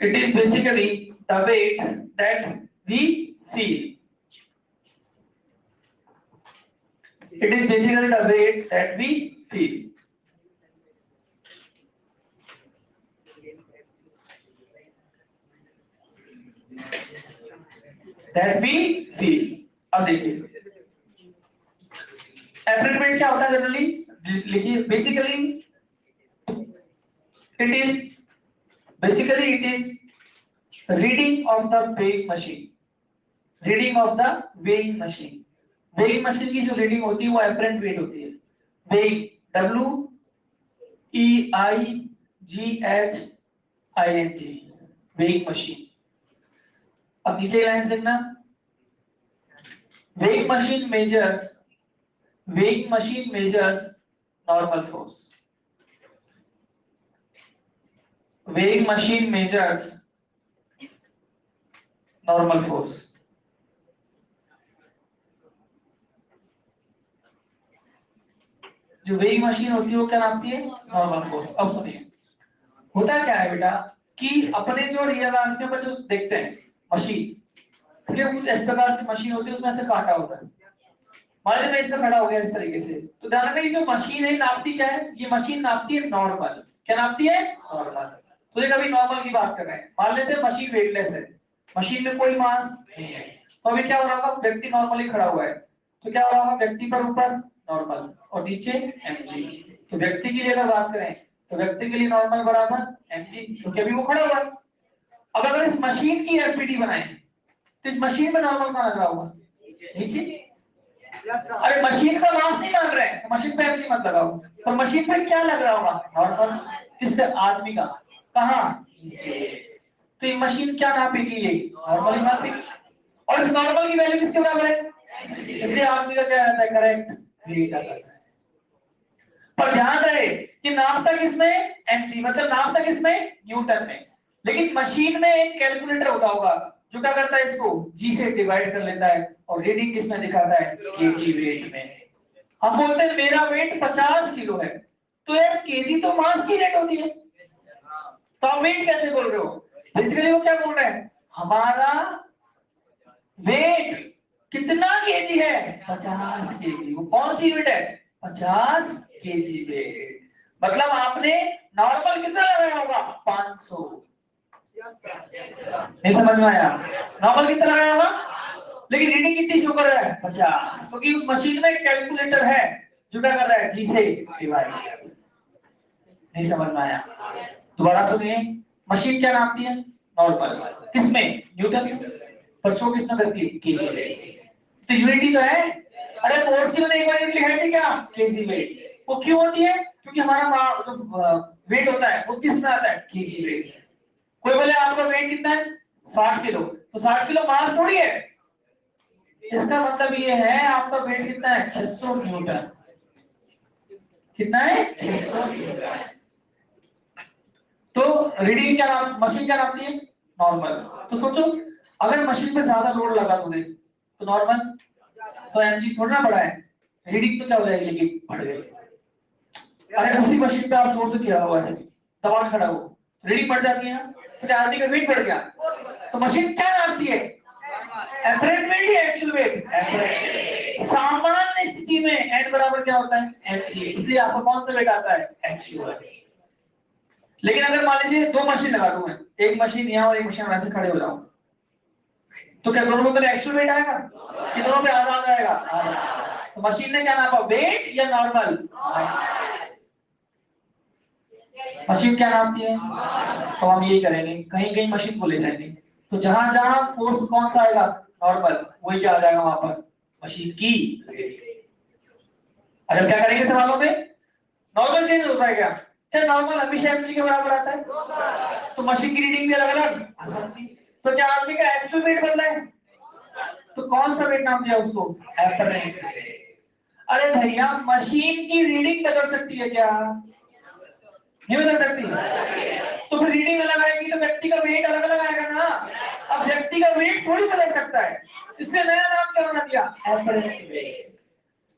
A: It is basically the weight that we feel. It is basically the weight that we feel. That we feel. अब देखिए apparent wait क्या होता है generally, लिखिए basically it is reading of the weighing machine. Reading of the weighing machine. Weighing machine की जो reading होती है वो एपरेंट वेट होती है। weighing WEIGHING weighing machine। अब नीचे लाइंस देखना, weighing machine measures normal force। weighing machine measures normal force। जो weighing machine होती है वो क्या नापती है? Normal force. अब सुनिए, होता क्या है बेटा कि अपने जो रियल आर्मी पर जो देखते हैं मशीन, ठीक है, कुछ इस प्रकार से मशीन होती है, उसमें से काटा होता है। मान लीजिए मैं इस पर खड़ा हो गया इस तरीके से, तो ध्यान रखना ये जो मशीन है नापती क्या है? ये मशीन नापती है नॉर्मल। क्या नापती है? नॉर्मल। तो ये कभी नॉर्मल की बात कर रहे हैं, मान लेते हैं मशीन वेटलेस है, मशीन में कोई मास नहीं है, तो अभी क्या हो रहा होगा? व्यक्ति नॉर्मली खड़ा हुआ है, तो क्या हो रहा होगा? व्यक्ति पर ऊपर नॉर्मल और नीचे mg। तो व्यक्ति के लिए अगर बात करें तो व्यक्ति के लिए नॉर्मल बराबर mg, क्योंकि अभी वो खड़ा हुआ है। अब अगर इस मशीन की एफपीटी बनाएं तो इस मशीन में नॉर्मल कहां लग रहा होगा? नीचे। अरे मशीन का मास नहीं मान रहे हैं तो मशीन पे mg मत लगाओ, तो मशीन पे क्या लग रहा होगा? नॉर्मल। किसका? आदमी का। कहां? नीचे। तो ये मशीन क्या नापेगी? ये नॉर्मली नापेगी। और इस नॉर्मल की वैल्यू किसके बराबर है? इसलिए आदमी का क्या रहता है? करेक्ट वेट आता है। पर ध्यान रहे कि नापता किसमें? mg, मतलब नापता किसमें? न्यूटन में। लेकिन मशीन में एक कैलकुलेटर होता होगा जो क्या करता है? इसको g से डिवाइड कर लेता है और रीडिंग किसमें दिखाता है? kg वेट में। हम बोलते हैं मेरा वेट 50 किलो है, तो यार kg तो मास की यूनिट होती है, तो आप वेट कैसे बोल रहे हो? बेसिकली वो क्या बोल रहे हैं? हमारा वेट कितना केजी है? 50 केजी। वो कौन सी यूनिट है? 50 केजी वेट। मतलब आपने नॉर्मल कितना लगाया होगा? 500। नहीं समझ में आया? नॉर्मल कितना लगाया होगा, लेकिन रीडिंग कितनी शो कर रहा है? 50, क्योंकि उस मशीन में एक कैलकुलेटर है जो क्या कर रहा है? जी से डिवाइड। नहीं समझ में आया? दोबारा सुनिए, मशीन क्या नापती है? नॉर्मल। किसमें? न्यूटन। पर शो किसमें करती है? केजी। तो यूनिटी तो है। अरे फोर्स की मैंने एक बार यूनिट लिखा है क्या? KG weight. वो क्यों होती है? क्योंकि हमारा जो वेट होता है वो किस में आता है? KG weight. कोई बोले आपका वेट कितना है? 60 किलो, तो 60 किलो मास थोड़ी है। इसका मतलब ये है आपका वेट कितना है? 600 न्यूटन। कितना है? 600 न्यूटन। तो रीडिंग क्या नाप, मशीन क्या नापती है? नॉर्मल। तो सोचो अगर मशीन पे ज्यादा लोड लगा दोगे तो नॉर्मल, तो एमजी थोड़ा ना बढ़ा है, रीडिंग तो क्या हो जाएगी? लेकिन बढ़ गई। अरे उसी मशीन पे आप जोर से किया हुआ है, दबा के खड़ा हो, रीडिंग बढ़ जाती है ना, तो आदमी का वेट बढ़ गया। तो मशीन क्या नापती है? एपरेंट वेट या एक्चुअल वेट? एपरेंट। सामान्य स्थिति में एन बराबर क्या होता है? एमजी। इसलिए आपको कौन सा वेट आता है? एक्चुअल। लेकिन अगर मान लीजिए दो मशीन लगा दूं मैं, एक मशीन यहाँ और एक मशीन वैसे खड़े हो जाऊं, तो क्या दोनों में एक्चुअल वेट आएगा कि दोनों पे आधा आधा आएगा? तो मशीन ने क्या नापा? वेट या नॉर्मल? मशीन क्या नापती है? तो हम यही करेंगे, कहीं कहीं मशीन को ले जाएंगे, तो जहां जहां फोर्स कौन सा आएगा? नॉर्मल, वही क्या आ जाएगा वहां पर? मशीन की। अगर क्या करेंगे सवालों में? नॉर्मल चेंज होता है क्या? क्या नॉर्मल हमेशा एमजी के बराबर आता है? तो मशीन की रीडिंग भी अलग अलग आ सकती है। तो क्या आदमी का एक्चुअल वेट बदला है? तो कौन सा वेट नाम दिया उसको? एपरेंट। अरे भैया मशीन की रीडिंग बदल सकती है क्या? नहीं बदल सकती। तो फिर रीडिंग अलग आएगी तो व्यक्ति का वेट अलग अलग आएगा ना। अब व्यक्ति का वेट थोड़ी बदल सकता है, इसलिए नया नाम क्या बना दिया? Apparent wait.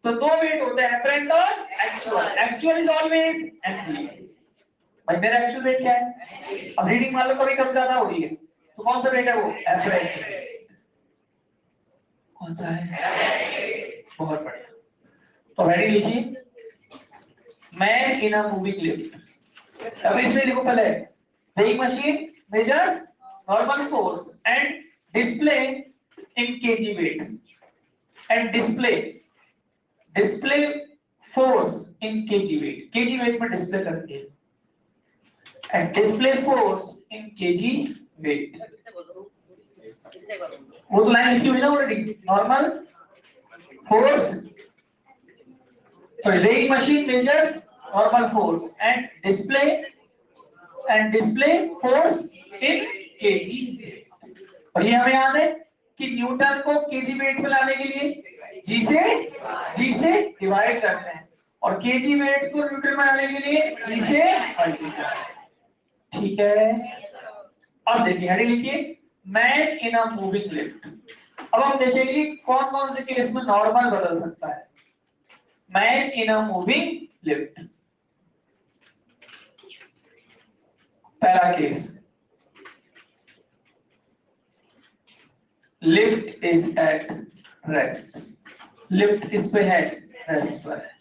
A: तो दो वेट होते हैं, एपरेंट और actual. Actual is always MG. भाई मेरा एक्चुअल वेट क्या है? अब रीडिंग मान लो कभी कम ज्यादा हो रही है, तो कौन सा वेट है वो? एपरेंट। कौन सा है? बहुत बढ़िया। तो रेडी लिखिए, man in a moving lift. अब इसमें लिखो पहले, weighing machine measures normal force and display in KG weight and display force in KG weight. KG weight में डिस्प्ले करती है and display force in KG weight. वो तो लाइन लिखी हुई ना already, normal force, sorry, weighing machine measures normal force and display force in KG weight. और ये हमें याद है कि न्यूटन को केजी वेट में लाने के लिए जी से डिवाइड करते हैं और केजी वेट को न्यूटन में लाने के लिए जी से मल्टीप्लाई। ठीक है, अब देखिए हेडिंग लिखिए, man in a moving lift. अब हम देखेंगे कौन कौन से केस में नॉर्मल बदल सकता है। Man in a moving lift. पहला case, lift is at rest. Lift किस पे है? रेस्ट पर है।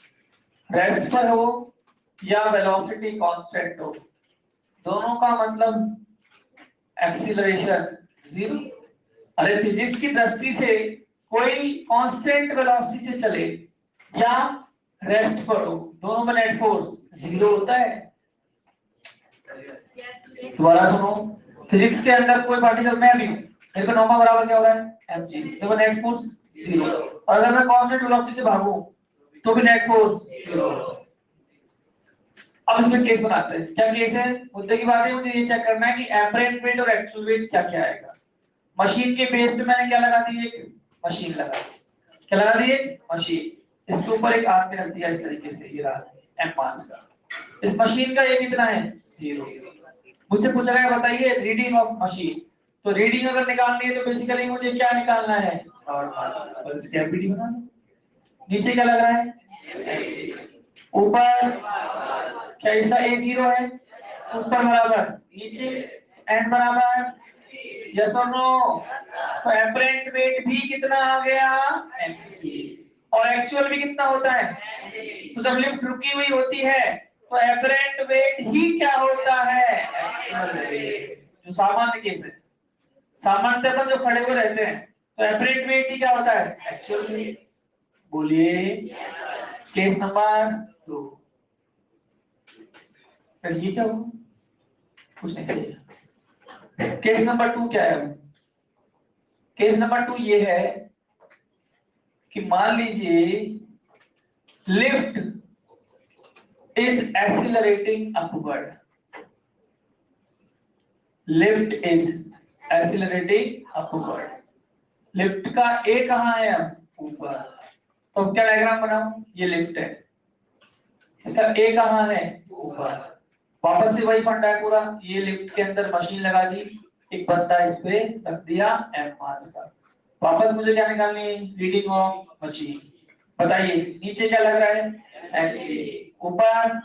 A: रेस्ट पर हो या वेलोसिटी कांस्टेंट हो, दोनों का मतलब एक्सीलरेशन जीरो। अरे फिजिक्स की दृष्टि से कोई कांस्टेंट वेलोसिटी से चले या रेस्ट पर हो, दोनों में नेट फोर्स जीरो होता है। दोबारा सुनो, फिजिक्स के अंदर कोई पार्टिकल, मैं भी हूं, मेरे को नॉर्मल बराबर क्या हो रहा है? mg। देखो नेट फोर्स जीरो, और अगर मैं कांस्टेंट वेलोसिटी से भागूं तो भी नेट फोर्स जीरो। अब इसमें केस बनाते हैं। क्या केस है? मुद्दे की बात है, मुझे ये चेक करना है कि एपरेंट वेट और एक्चुअल वेट क्या क्या आएगा। मशीन के बेस पे मैंने क्या लगा दी? एक मशीन लगा दी। क्या लगा दी? एक मशीन। इसके ऊपर एक आदमी रख दिया इस तरीके से, ये रहा एम मास का। इस मशीन का ये कितना है? जीरो। मुझसे पूछा गया बताइए रीडिंग ऑफ मशीन। तो रीडिंग अगर निकालनी है तो बेसिकली मुझे क्या निकालना है? नॉर्मल। और इसके एमपीडी बना दो। नीचे क्या लग रहा है? ऊपर क्या इसका ए जीरो है? ऊपर बराबर, नीचे एंड बराबर, यस और नो? तो एपरेंट वेट भी कितना आ गया? mg। और एक्चुअल भी कितना होता है? तो जब लिफ्ट रुकी हुई होती है तो एपरेंट वेट ही क्या होता है? Actual wait. जो सामान्य केस है, सामान्यतः पर जो खड़े हुए रहते हैं तो एपरेंट वेट ही क्या होता है? Actual wait. बोलिए केस नंबर 2। फिर ये क्या हुआ? कुछ नहीं सही। केस नंबर 2 क्या है? केस नंबर 2 ये है कि मान लीजिए lift is accelerating upward. Lift is accelerating upward. Lift का ए कहां है? अब ऊपर। तो क्या डायग्राम बनाऊं? ये लिफ्ट है, इसका ए कहां है? ऊपर। वापस से वही फंडा है पूरा। ये लिफ्ट के अंदर मशीन लगा दी, एक बंदा इस पे रख दिया एम मास का। वापस मुझे क्या निकालनी है? Reading of machine. बताइए नीचे क्या लग रहा है? mg। ऊपर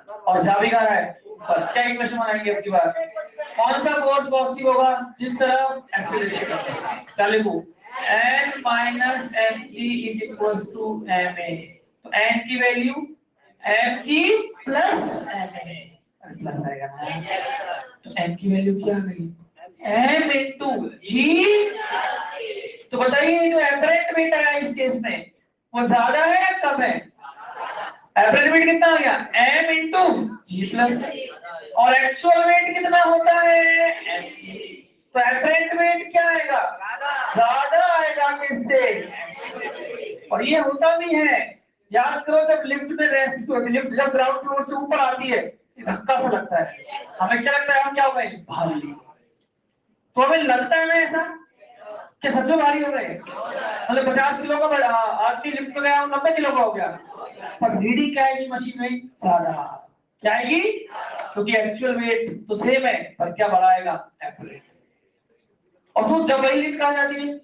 A: और चाबी कहां है? ऊपर। क्या इक्वेशन बनाएंगे आपकी बात? कौन सा फोर्स पॉजिटिव होगा? जिस तरफ एक्सीलरेशन है। क्या लिखूं? n minus mg is equals to ma। तो n की value mg plus ma। Plus आएगा ना, तो m की वैल्यू क्या आ गई? m into g। तो बताइए जो एपरेंट वेट आया इस केस में वो ज्यादा है या कम है? एपरेंट वेट कितना आ गया? m इंटू जी प्लस। और एक्चुअल वेट कितना होता है? mg। तो एपरेंट वेट क्या आएगा? ज्यादा आएगा किससे? और ये होता भी है, याद करो जब लिफ्ट में रेस्ट को, लिफ्ट जब ग्राउंड फ्लोर से ऊपर आती है धक्का सा लगता है, हमें क्या लगता है? हम क्या हो गए? भारी। तो हमें लगता है ना ऐसा क्या सच में भारी हो रहे हैं? मतलब 50 किलो का आदमी लिफ्ट में गया 90 किलो का हो गया, पर रीडिंग क्या आएगी मशीन में? ज्यादा। क्या आएगी? क्योंकि एक्चुअल वेट तो सेम है, पर क्या बढ़ाएगा? एपरेंट। और तो जब वही लिफ्ट आ जाती है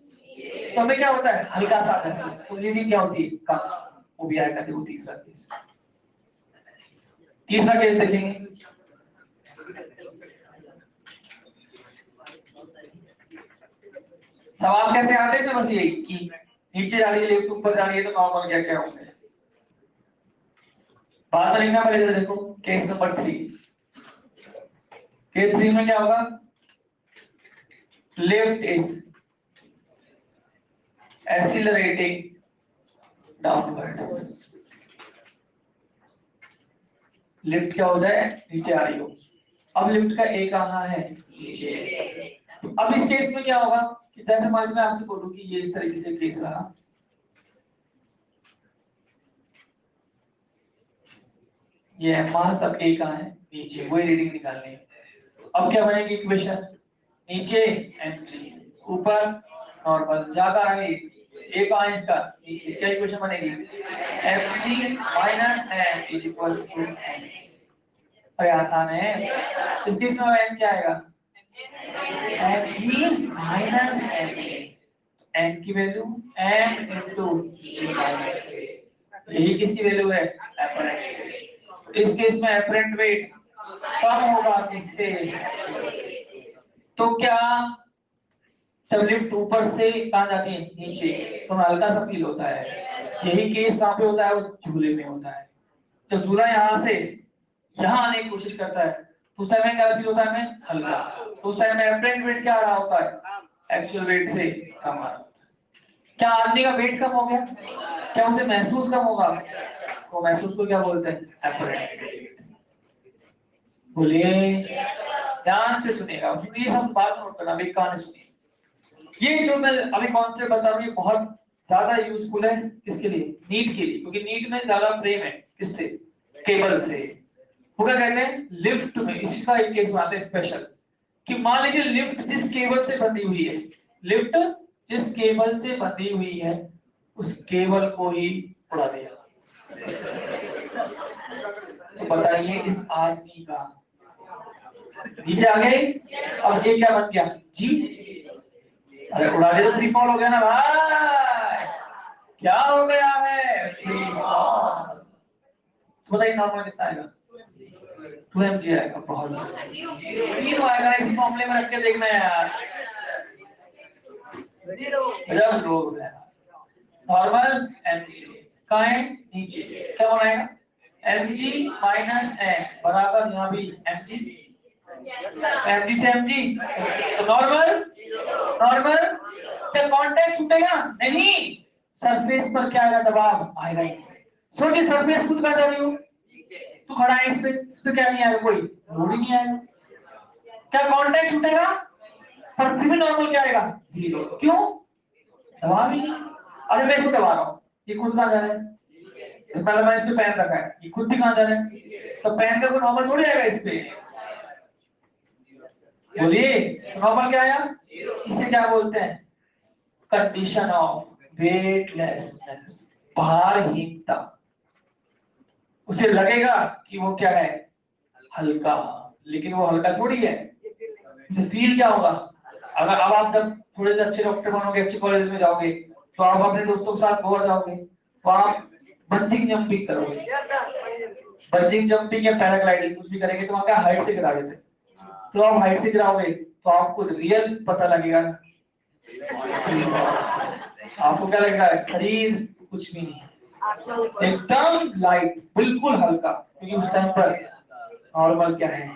A: तो हमें क्या होता है? हल्का सा महसूस। तो रीडिंग क्या होती है? कम। वो भी आएगा। देखो तीसरा केस, तीसरा केस देखेंगे। सवाल कैसे आते हैं? बस यही कि नीचे जा रही है लिफ्ट, ऊपर जा रही है, तो नॉर्मल क्या क्या होंगे। बात में लिखना पड़ेगा। देखो केस नंबर 3। केस 3 में क्या होगा? Lift is accelerating downwards. Lift क्या हो जाए? नीचे आ रही हो। अब लिफ्ट का ए कहां है? नीचे। अब इस केस में क्या होगा कि जैसे मान मैं आपसे बोलूं कि ये इस तरीके से केस रहा, ये एम सब ए कहां है? नीचे। वही रीडिंग निकालनी है। अब क्या बनेगी इक्वेशन? नीचे mg, ऊपर नॉर्मल। ज्यादा है ए कहां है इसका? नीचे। क्या इक्वेशन बनेगी? mg minus m is equals to n। अरे आसान है। इस केस में m क्या आएगा? mg minus n। n की value m into g minus a। यही किसकी वैल्यू है? एपरेंट। इस केस में एपरेंट वेट कम होगा किससे? तो क्या जब लिफ्ट ऊपर से कहां जाती है? नीचे, तो हल्का सा फील होता है। यही केस कहां पे होता है? उस झूले में होता है। जब झूला यहां से यहां आने की कोशिश करता है तो उस टाइम में क्या फील होता है? हमें हल्का। तो उस टाइम में एपरेंट वेट क्या आ रहा होता है? एक्चुअल वेट से कम आ रहा होता है। क्या आदमी का वेट कम हो गया? क्या उसे महसूस कम होगा? तो महसूस को क्या बोलते हैं? Apparent wait. बोलिए, ध्यान से सुनिएगा। ये सब बात नोट करना, अभी कहानी सुनिए। ये जो मैं अभी कॉन्सेप्ट बता रहा हूँ ये बहुत ज्यादा यूजफुल है। किसके लिए? नीट के लिए। क्योंकि नीट में ज्यादा प्रेम है किससे? केबल से। वो क्या कहते हैं? लिफ्ट में इसी का एक केस बनाते हैं स्पेशल, कि मान लीजिए लिफ्ट जिस केबल से बंधी हुई है, लिफ्ट जिस केबल से बंधी हुई है उस केबल को ही उड़ा दिया। तो बताइए इस आदमी का नीचे आ गए। अब ये क्या बन गया? जी। अरे उड़ा दे तो फ्री फॉल हो गया ना भाई। क्या हो गया है? Free fall. तो बताइए नॉर्मल कितना आएगा? 2 mg आएगा। बहुत तीन आएगा। इसी मामले में रख के देखना है यार। जब लोग नॉर्मल mg कहाँ है? नीचे। क्या बनाएगा? mg माइनस n बराबर यहाँ भी mg। mg से mg तो नॉर्मल। नॉर्मल क्या कांटेक्ट छूटेगा? नहीं। सरफेस पर क्या आएगा? दबाव आएगा ही। सोचिए सरफेस खुद का जा रही हो, तू खड़ा है इस पे क्या नहीं आएगा? कोई लोड ही नहीं आएगा। क्या कांटेक्ट छूटेगा? पर फिर भी नॉर्मल क्या आएगा? 0। क्यों? दबाव ही नहीं। अरे मैं इसको दबा रहा हूँ, ये खुद कहाँ जा रहा है? पहले मैं इस पे पेन रखा है, ये खुद भी कहाँ जा रहा है? तो पेन का कोई नॉर्मल थोड़ी आएगा इस पे। बोलिए नॉर्मल क्या आया? इसे क्या बोलते हैं? कंडीशन ऑफ वेटलेसनेस, भारहीनता। उसे लगेगा कि वो क्या है? हल्का, लेकिन वो हल्का थोड़ी है। उसे फील क्या होगा? अगर अब आप जब थोड़े से अच्छे डॉक्टर बनोगे, अच्छे कॉलेज में जाओगे, तो आप अपने दोस्तों के साथ गोवा जाओगे, तो आप बंजिंग जंपिंग करोगे। बंजिंग जंपिंग या पैराग्लाइडिंग कुछ भी करेंगे तो वहां क्या हाइट से गिरा देते हैं। तो आप हाइट से गिराओगे तो आपको रियल पता लगेगा। आपको क्या लगेगा? शरीर कुछ भी नहीं, एकदम लाइट, बिल्कुल हल्का, क्योंकि उस टाइम पर नॉर्मल क्या है?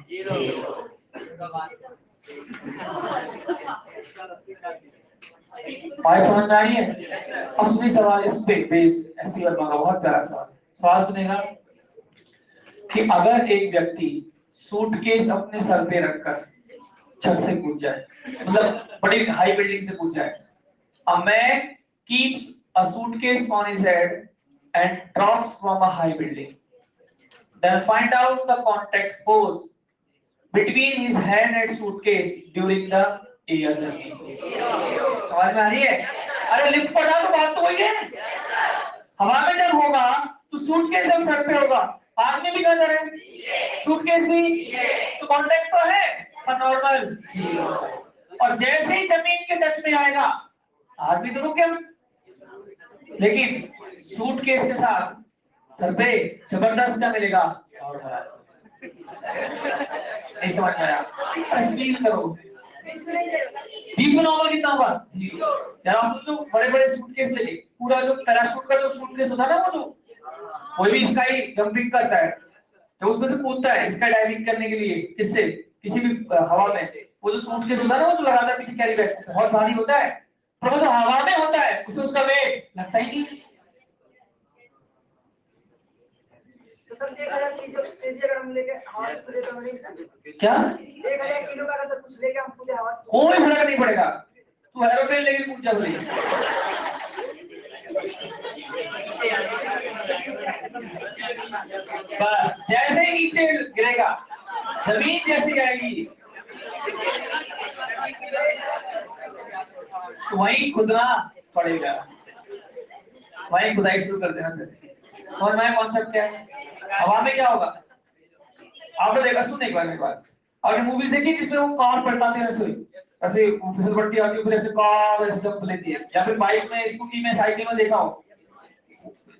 A: बात समझ में आई है? अब सुनिए सवाल इस पे बेस्ड एससी वर्मा का बहुत प्यारा सवाल। सवाल सुनेगा कि अगर एक व्यक्ति सूटकेस अपने सर पे रखकर छत से कूद जाए, मतलब बड़ी हाई बिल्डिंग से कूद जाए, a man keeps a suitcase on his head and drops from a high building, then find out the contact force between his hand and suitcase during the air जमीन। समझ में आ रही है? अरे लिफ्ट पर डालो, बात तो वही है। हवा में जब होगा तो सूटकेस जब सर पे होगा, आदमी भी कहाँ जा रहे हैं, सूटकेस भी, तो कांटेक्ट तो है पर नॉर्मल जीरो। और जैसे ही जमीन के टच में आएगा आदमी तो रुक गया, लेकिन सूटकेस के साथ सर पे जबरदस्त क्या मिलेगा, नहीं समझ में आया? फील करो, बीच में नॉर्मल कितना होगा, जीरो। यार आप जो बड़े बड़े सूटकेस लेके, पूरा जो पैराशूट का जो सूटकेस होता है ना, वो जो कोई भी स्काई जंपिंग करता है तो उसमें से कूदता है स्काई डाइविंग करने के लिए, किससे, किसी भी हवा में, वो जो सूटकेस होता है ना, वो जो लगाता है पीछे कैरी बैग, बहुत भारी होता है, पर वो जो हवा में होता है उसे उसका वेट लगता ही नहीं।
B: तो सर 1000 की जो केजी अगर हम लेके हवा से पूरे तो नहीं,
A: क्या
B: 1000 किलो का अगर कुछ लेके हम पूरे हवा से,
A: कोई फर्क नहीं पड़ेगा, तू एरोप्लेन लेके कूद जा बोले। बस जैसे ही नीचे गिरेगा, जमीन जैसी आएगी तो वहीं खुदना पड़ेगा, वहीं खुदाई शुरू कर देना। समझ में कॉन्सेप्ट क्या है? हवा में क्या होगा, आपने देखा, सुन एक बार और मूवीज देखी जिसमें वो कार पलटाते हैं, ऐसे फिसल पट्टी आती है, फिर ऐसे कार ऐसे जंप लेती है, या फिर बाइक में, स्कूटी में, साइकिल में देखा हो,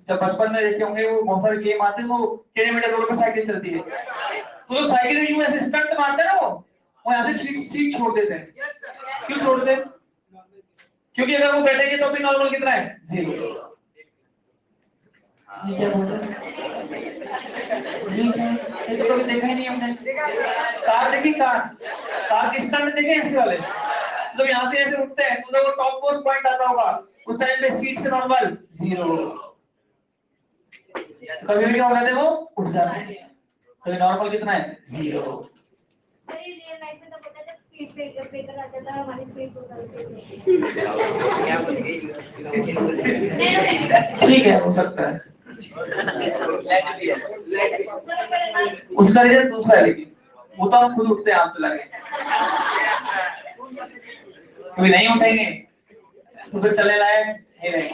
A: जब बचपन में देखे होंगे, वो बहुत सारे गेम आते हैं, वो किलोमीटर रोड पे साइकिल चलती है, तो जो साइकिल में ऐसे स्टंट मारते हैं ना, वो यहाँ से सीट छोड़ देते हैं। क्यों छोड़ते हैं? क्योंकि अगर वो बैठेंगे तो भी नॉर्मल कितना है, जीरो। ये क्या बोल रहे हैं? ये तो कभी देखा ही नहीं हमने। कार देखी, कार के स्टंट देखे ऐसे वाले, मतलब यहाँ से ऐसे उठते हैं तो वो टॉप मोस्ट पॉइंट आता होगा, उस टाइम पे सीट से नॉर्मल जीरो, कभी भी क्या हो जाते हैं, वो उठ जाते हैं, तो नॉर्मल कितना है, जीरो। ठीक है, हो सकता है, उसका रीजन दूसरा है, लेकिन वो तो हम खुद उठते हैं, आप चला के कभी नहीं उठेंगे तो फिर चलने लायक ही नहीं।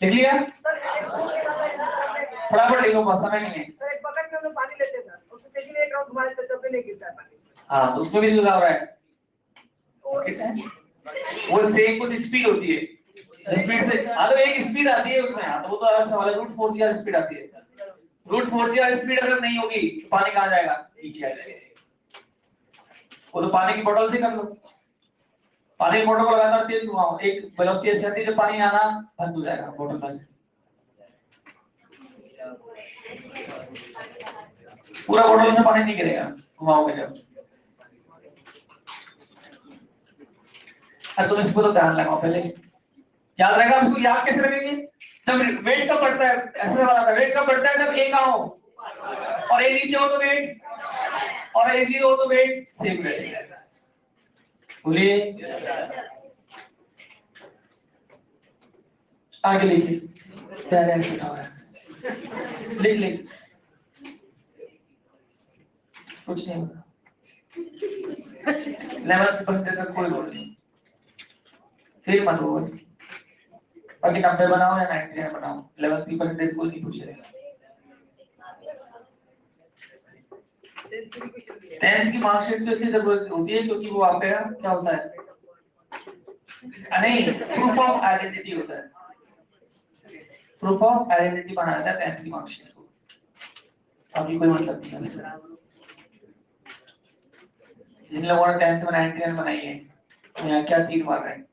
A: लिख लिया, फटाफट लिखो, बस समय नहीं है।
B: सर एक बकेट में हम लोग पानी लेते हैं सर, उसको तेजी में एक राउंड घुमा देते हैं तब भी नहीं गिरता है पानी।
A: हाँ, तो उसमें भी लगा रहा है, वो सेम कुछ स्पीड होती है, स्पीड से, हाँ तो एक स्पीड आती है उसमें, हाँ तो वो तो अलग सवाल है, रूट 4 स्पीड आती है, रूट 4 स्पीड अगर नहीं होगी तो पानी कहाँ जाएगा, नीचे आ जाएगा। वो तो पानी की बोतल से कर लो, पानी की बोतल को लगातार तेज घुमाओ, एक वेलोसिटी ऐसी आती है जब पानी आना बंद हो जाएगा बोतल में से, पूरा बोतल में पानी नहीं गिरेगा घुमाओगे जब। तुम इसको तो ध्यान लगाओ, पहले याद रहेगा, इसको याद कैसे रखेंगे, जब वेट कब बढ़ता है, ऐसे वाला था, वेट कब बढ़ता है, जब ए का हो और ए नीचे हो तो वेट, और ए जीरो हो तो वेट सेम रहेगा। बोलिए, आगे लिखिए, प्यारे ऐसे था, लिख लिख, कुछ नहीं होगा, 11th बंदे तक कोई रोल नहीं, फिर मत हो बस, बाकी 90 बनाओ या 99 बनाओ, 11th की परसेंटेज कोई नहीं पूछेगा। 10th की मार्कशीट तो इसलिए जरूरत होती है क्योंकि वो आपका क्या होता है, नहीं, प्रूफ ऑफ आइडेंटिटी होता है, प्रूफ ऑफ आइडेंटिटी बनाया था 10th की मार्कशीट को, अभी कोई मतलब नहीं है। जिन लोगों ने 10th में 99 बनाई है तो यहाँ क्या तीर मार रहे हैं,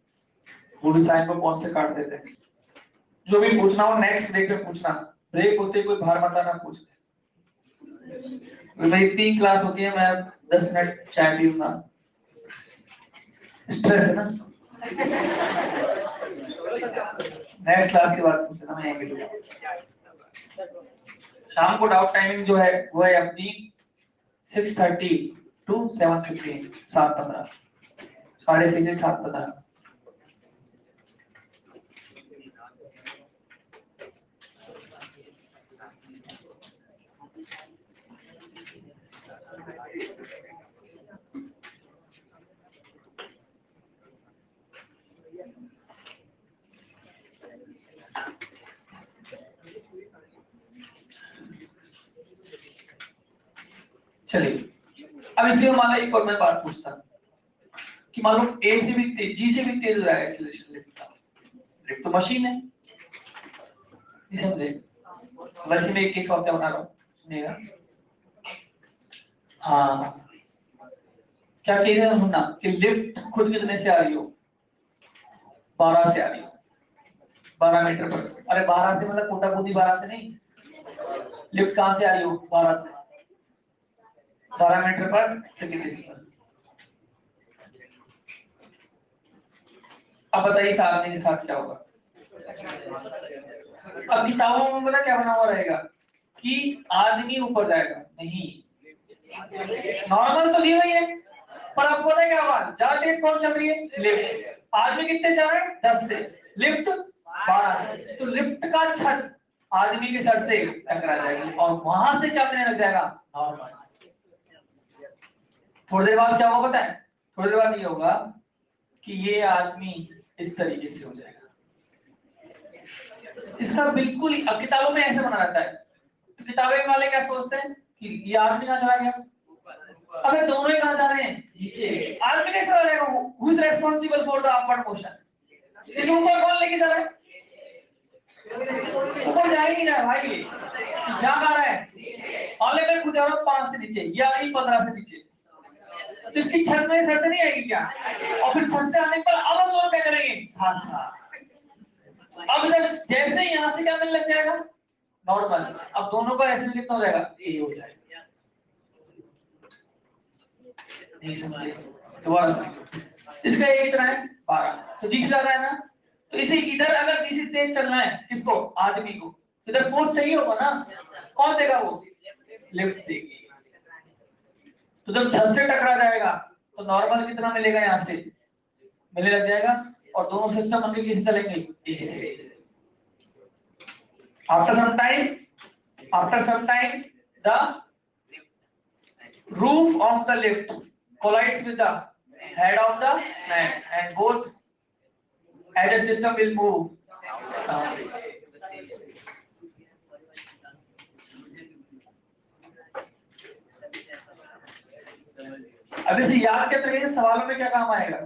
A: वो भी साइन को पॉज से काट देते हैं। जो भी पूछना हो नेक्स्ट ब्रेक में पूछना, ब्रेक होते कोई बाहर मत आना पूछ, मेरी 3 क्लास होती है, मैं 10 मिनट चाय पीऊंगा, स्ट्रेस है ना, नेक्स्ट क्लास के बाद पूछना, मैं यहीं पे शाम को डाउट टाइमिंग जो है वो है अपनी 6:30 to 7:15, 7:15, 6:30 से 7:15। चलिए अब इसलिए मान लो एक और मैं बात पूछता हूँ कि मान लो ए से भी तेज, जी से भी तेज हो जाएगा एक्सीलरेशन लिफ्ट का। लिफ्ट तो मशीन है, समझे? वैसे मैं एक केस और क्या बना रहा हूँ, सुनिएगा। हाँ, क्या केस है सुनना कि लिफ्ट खुद कितने से आ रही हो, 12 से आ रही हो, 12 मीटर पर। अरे 12 से मतलब कोटा कूदी 12 से नहीं, लिफ्ट कहां से आ रही हो, 12 से, 12 मीटर पर सेकेंड। अब बताइए इस आदमी के साथ क्या होगा। अब किताबों में पता क्या बना हुआ रहेगा कि आदमी ऊपर जाएगा, नहीं, नॉर्मल तो दी हुई है, पर आपको पता है क्या हुआ, ज्यादा तेज कौन चल रही है, लिफ्ट। आदमी कितने चल रहे हैं, 10 से, लिफ्ट 12 से। तो लिफ्ट का छत आदमी के सर से टकरा जाएगी और वहां से क्या बनने लग जाएगा, नॉर्मल। थोड़ी देर बाद क्या होगा पता है, थोड़ी देर बाद ये होगा कि ये आदमी इस तरीके से हो जाएगा। इसका बिल्कुल अब किताबों में ऐसे बना रहता है, तो किताबें वाले क्या सोचते हैं कि ये आदमी कहां चला गया, अबे दोनों ही कहां जा रहे हैं, नीचे। आदमी कैसे चला जाएगा, who is responsible for the upward motion, इस ऊपर कौन लेके चला है, ऊपर जाएगा नहीं जाएगा भाई, जा रहा है ऑनलाइन में खुद जा रहा हूं 5 से नीचे, ये आ रही 15 से नीचे, तो इसकी छत में सर से नहीं आएगी क्या, और फिर छत से आने पर अब हम लोग क्या करेंगे, साथ साथ। अब जब जैसे यहां से क्या मिलने लग जाएगा, नॉर्मल, अब दोनों का ऐसे कितना हो जाएगा, ए हो जाएगा। नहीं समझे, दोबारा इसका ए कितना है, 12, तो जी से ज्यादा है ना, तो इसे इधर अगर जी से तेज चलना है, किसको, आदमी को, इधर फोर्स चाहिए होगा ना, कौन देगा, वो लिफ्ट देगी। तो जब छत से टकरा जाएगा तो नॉर्मल कितना मिलेगा, यहां से मिलने लग जाएगा, और दोनों सिस्टम आगे किससे चलेंगे, ए से। After some time, the roof of the lift collides with the head of the man, and both as a system will move. अब इसे याद कैसे करेंगे, सवालों में क्या काम आएगा,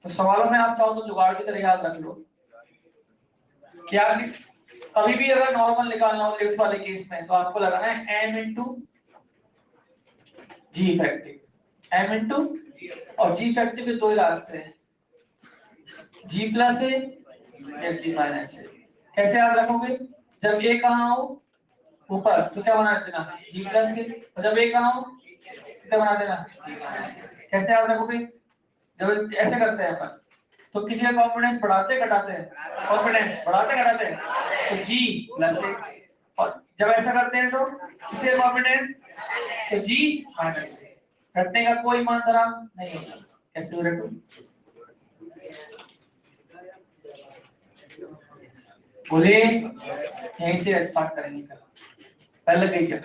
A: तो सवालों में आप चाहो तो जुगाड़ की तरह याद रख लो। क्या कभी भी अगर नॉर्मल निकालना हो लिफ्ट वाले केस में, तो आपको लगाना है m इंटू जी इफेक्टिव, m इंटू, और जी इफेक्टिव के दो ही रास्ते हैं, g प्लस है या g माइनस है। कैसे याद रखोगे, जब a कहाँ हो ऊपर तो क्या बना देना, g प्लस है, और जब a कहाँ हो तो क्या बना देना, g माइनस। कैसे याद रखोगे, जब ऐसे करते हैं अपन तो किसी का कॉन्फिडेंस बढ़ाते घटाते हैं, कॉन्फिडेंस बढ़ाते घटाते हैं, तो जी प्लस है, और जब ऐसा करते हैं तो किसी का कॉन्फिडेंस तो जी माइनस है। घटने का कोई मात्रा नहीं होता। कैसे रखो, बोले यहीं से स्टार्ट करेंगे, पहले लग गई क्या,